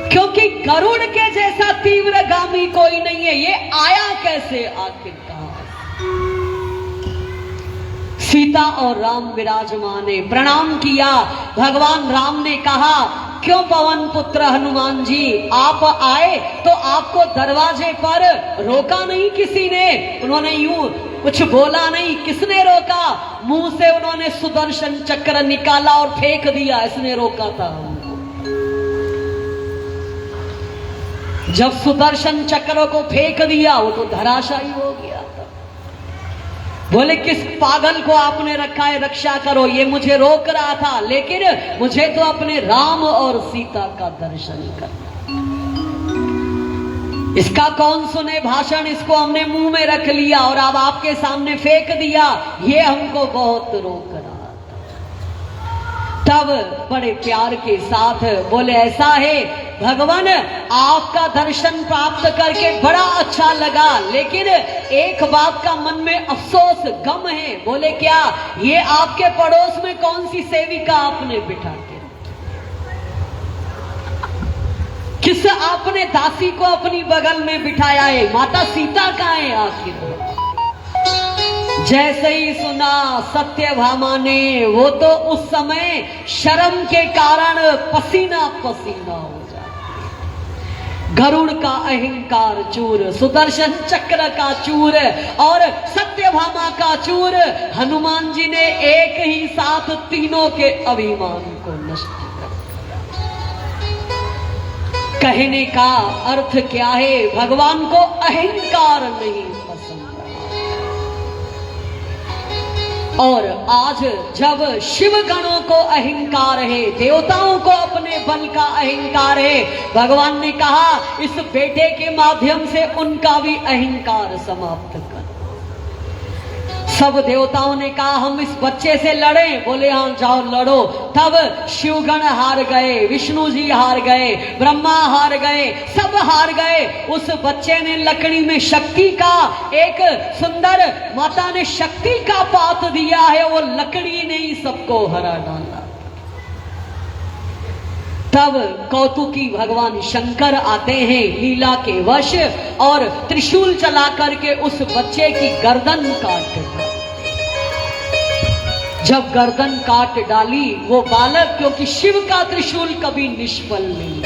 क्योंकि गरुड़ के जैसा तीव्रगामी कोई नहीं है, ये आया कैसे आखिर कहां? सीता और राम विराजमान है। प्रणाम किया। भगवान राम ने कहा क्यों पवन पुत्र हनुमान जी आप आए तो आपको दरवाजे पर रोका नहीं किसी ने? उन्होंने यूं कुछ बोला नहीं, किसने रोका? मुंह से उन्होंने सुदर्शन चक्र निकाला और फेंक दिया, इसने रोका था उनको। जब सुदर्शन चक्र को फेंक दिया वो तो धराशायी हो गया था। बोले किस पागल को आपने रखा है, रक्षा करो, ये मुझे रोक रहा था, लेकिन मुझे तो अपने राम और सीता का दर्शन करना। इसका कौन सुने भाषण, इसको हमने मुंह में रख लिया और अब आपके सामने फेंक दिया, ये हमको बहुत रोक रहा था। तब बड़े प्यार के साथ बोले ऐसा है भगवान, आपका दर्शन प्राप्त करके बड़ा अच्छा लगा, लेकिन एक बात का मन में अफसोस गम है। बोले क्या? ये आपके पड़ोस में कौन सी सेविका आपने बिठा के, किस आपने दासी को अपनी बगल में बिठाया है? माता सीता कहाँ है आखिर? जैसे ही सुना सत्यभामा ने, वो तो उस समय शर्म के कारण पसीना पसीना हो जाए। गरुड़ का अहंकार चूर, सुदर्शन चक्र का चूर और सत्यभामा का चूर, हनुमान जी ने एक ही साथ तीनों के अभिमान को नष्ट। कहने का अर्थ क्या है? भगवान को अहंकार नहीं पसंद। और आज जब शिव गणों को अहंकार है, देवताओं को अपने बल का अहंकार है, भगवान ने कहा इस बेटे के माध्यम से उनका भी अहंकार समाप्त कर। सब देवताओं ने कहा हम इस बच्चे से लड़ें। बोले हाँ जाओ लड़ो। तब शिवगण हार गए, विष्णु जी हार गए, ब्रह्मा हार गए, सब हार गए। उस बच्चे ने लकड़ी में शक्ति का एक सुंदर, माता ने शक्ति का पात दिया है, वो लकड़ी ने ही सबको हरा डाला। तब कौतुकी भगवान शंकर आते हैं लीला के वश और त्रिशूल चला करके उस बच्चे की गर्दन काट डाली। जब गर्दन काट डाली वो बालक, क्योंकि शिव का त्रिशूल कभी निष्फल नहीं,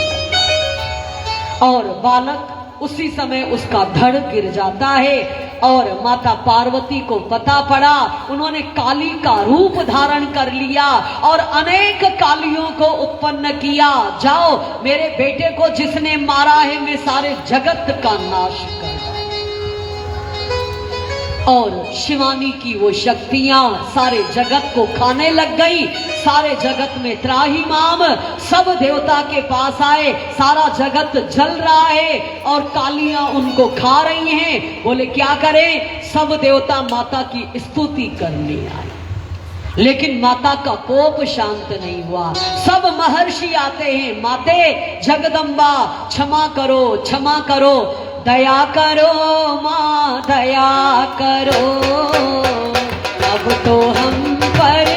और बालक उसी समय उसका धड़ गिर जाता है। और माता पार्वती को पता पड़ा, उन्होंने काली का रूप धारण कर लिया और अनेक कालियों को उत्पन्न किया। जाओ मेरे बेटे को जिसने मारा है मैं सारे जगत का नाश कर। और शिवानी की वो शक्तियां सारे जगत को खाने लग गई। सारे जगत में त्राहिमाम, सब देवता के पास आए, सारा जगत जल रहा है और कालियां उनको खा रही हैं। बोले क्या करें? सब देवता माता की स्तुति करने आए, लेकिन माता का कोप शांत नहीं हुआ। सब महर्षि आते हैं, माते जगदम्बा क्षमा करो, क्षमा करो, दया करो माँ, दया करो, अब तो हम पर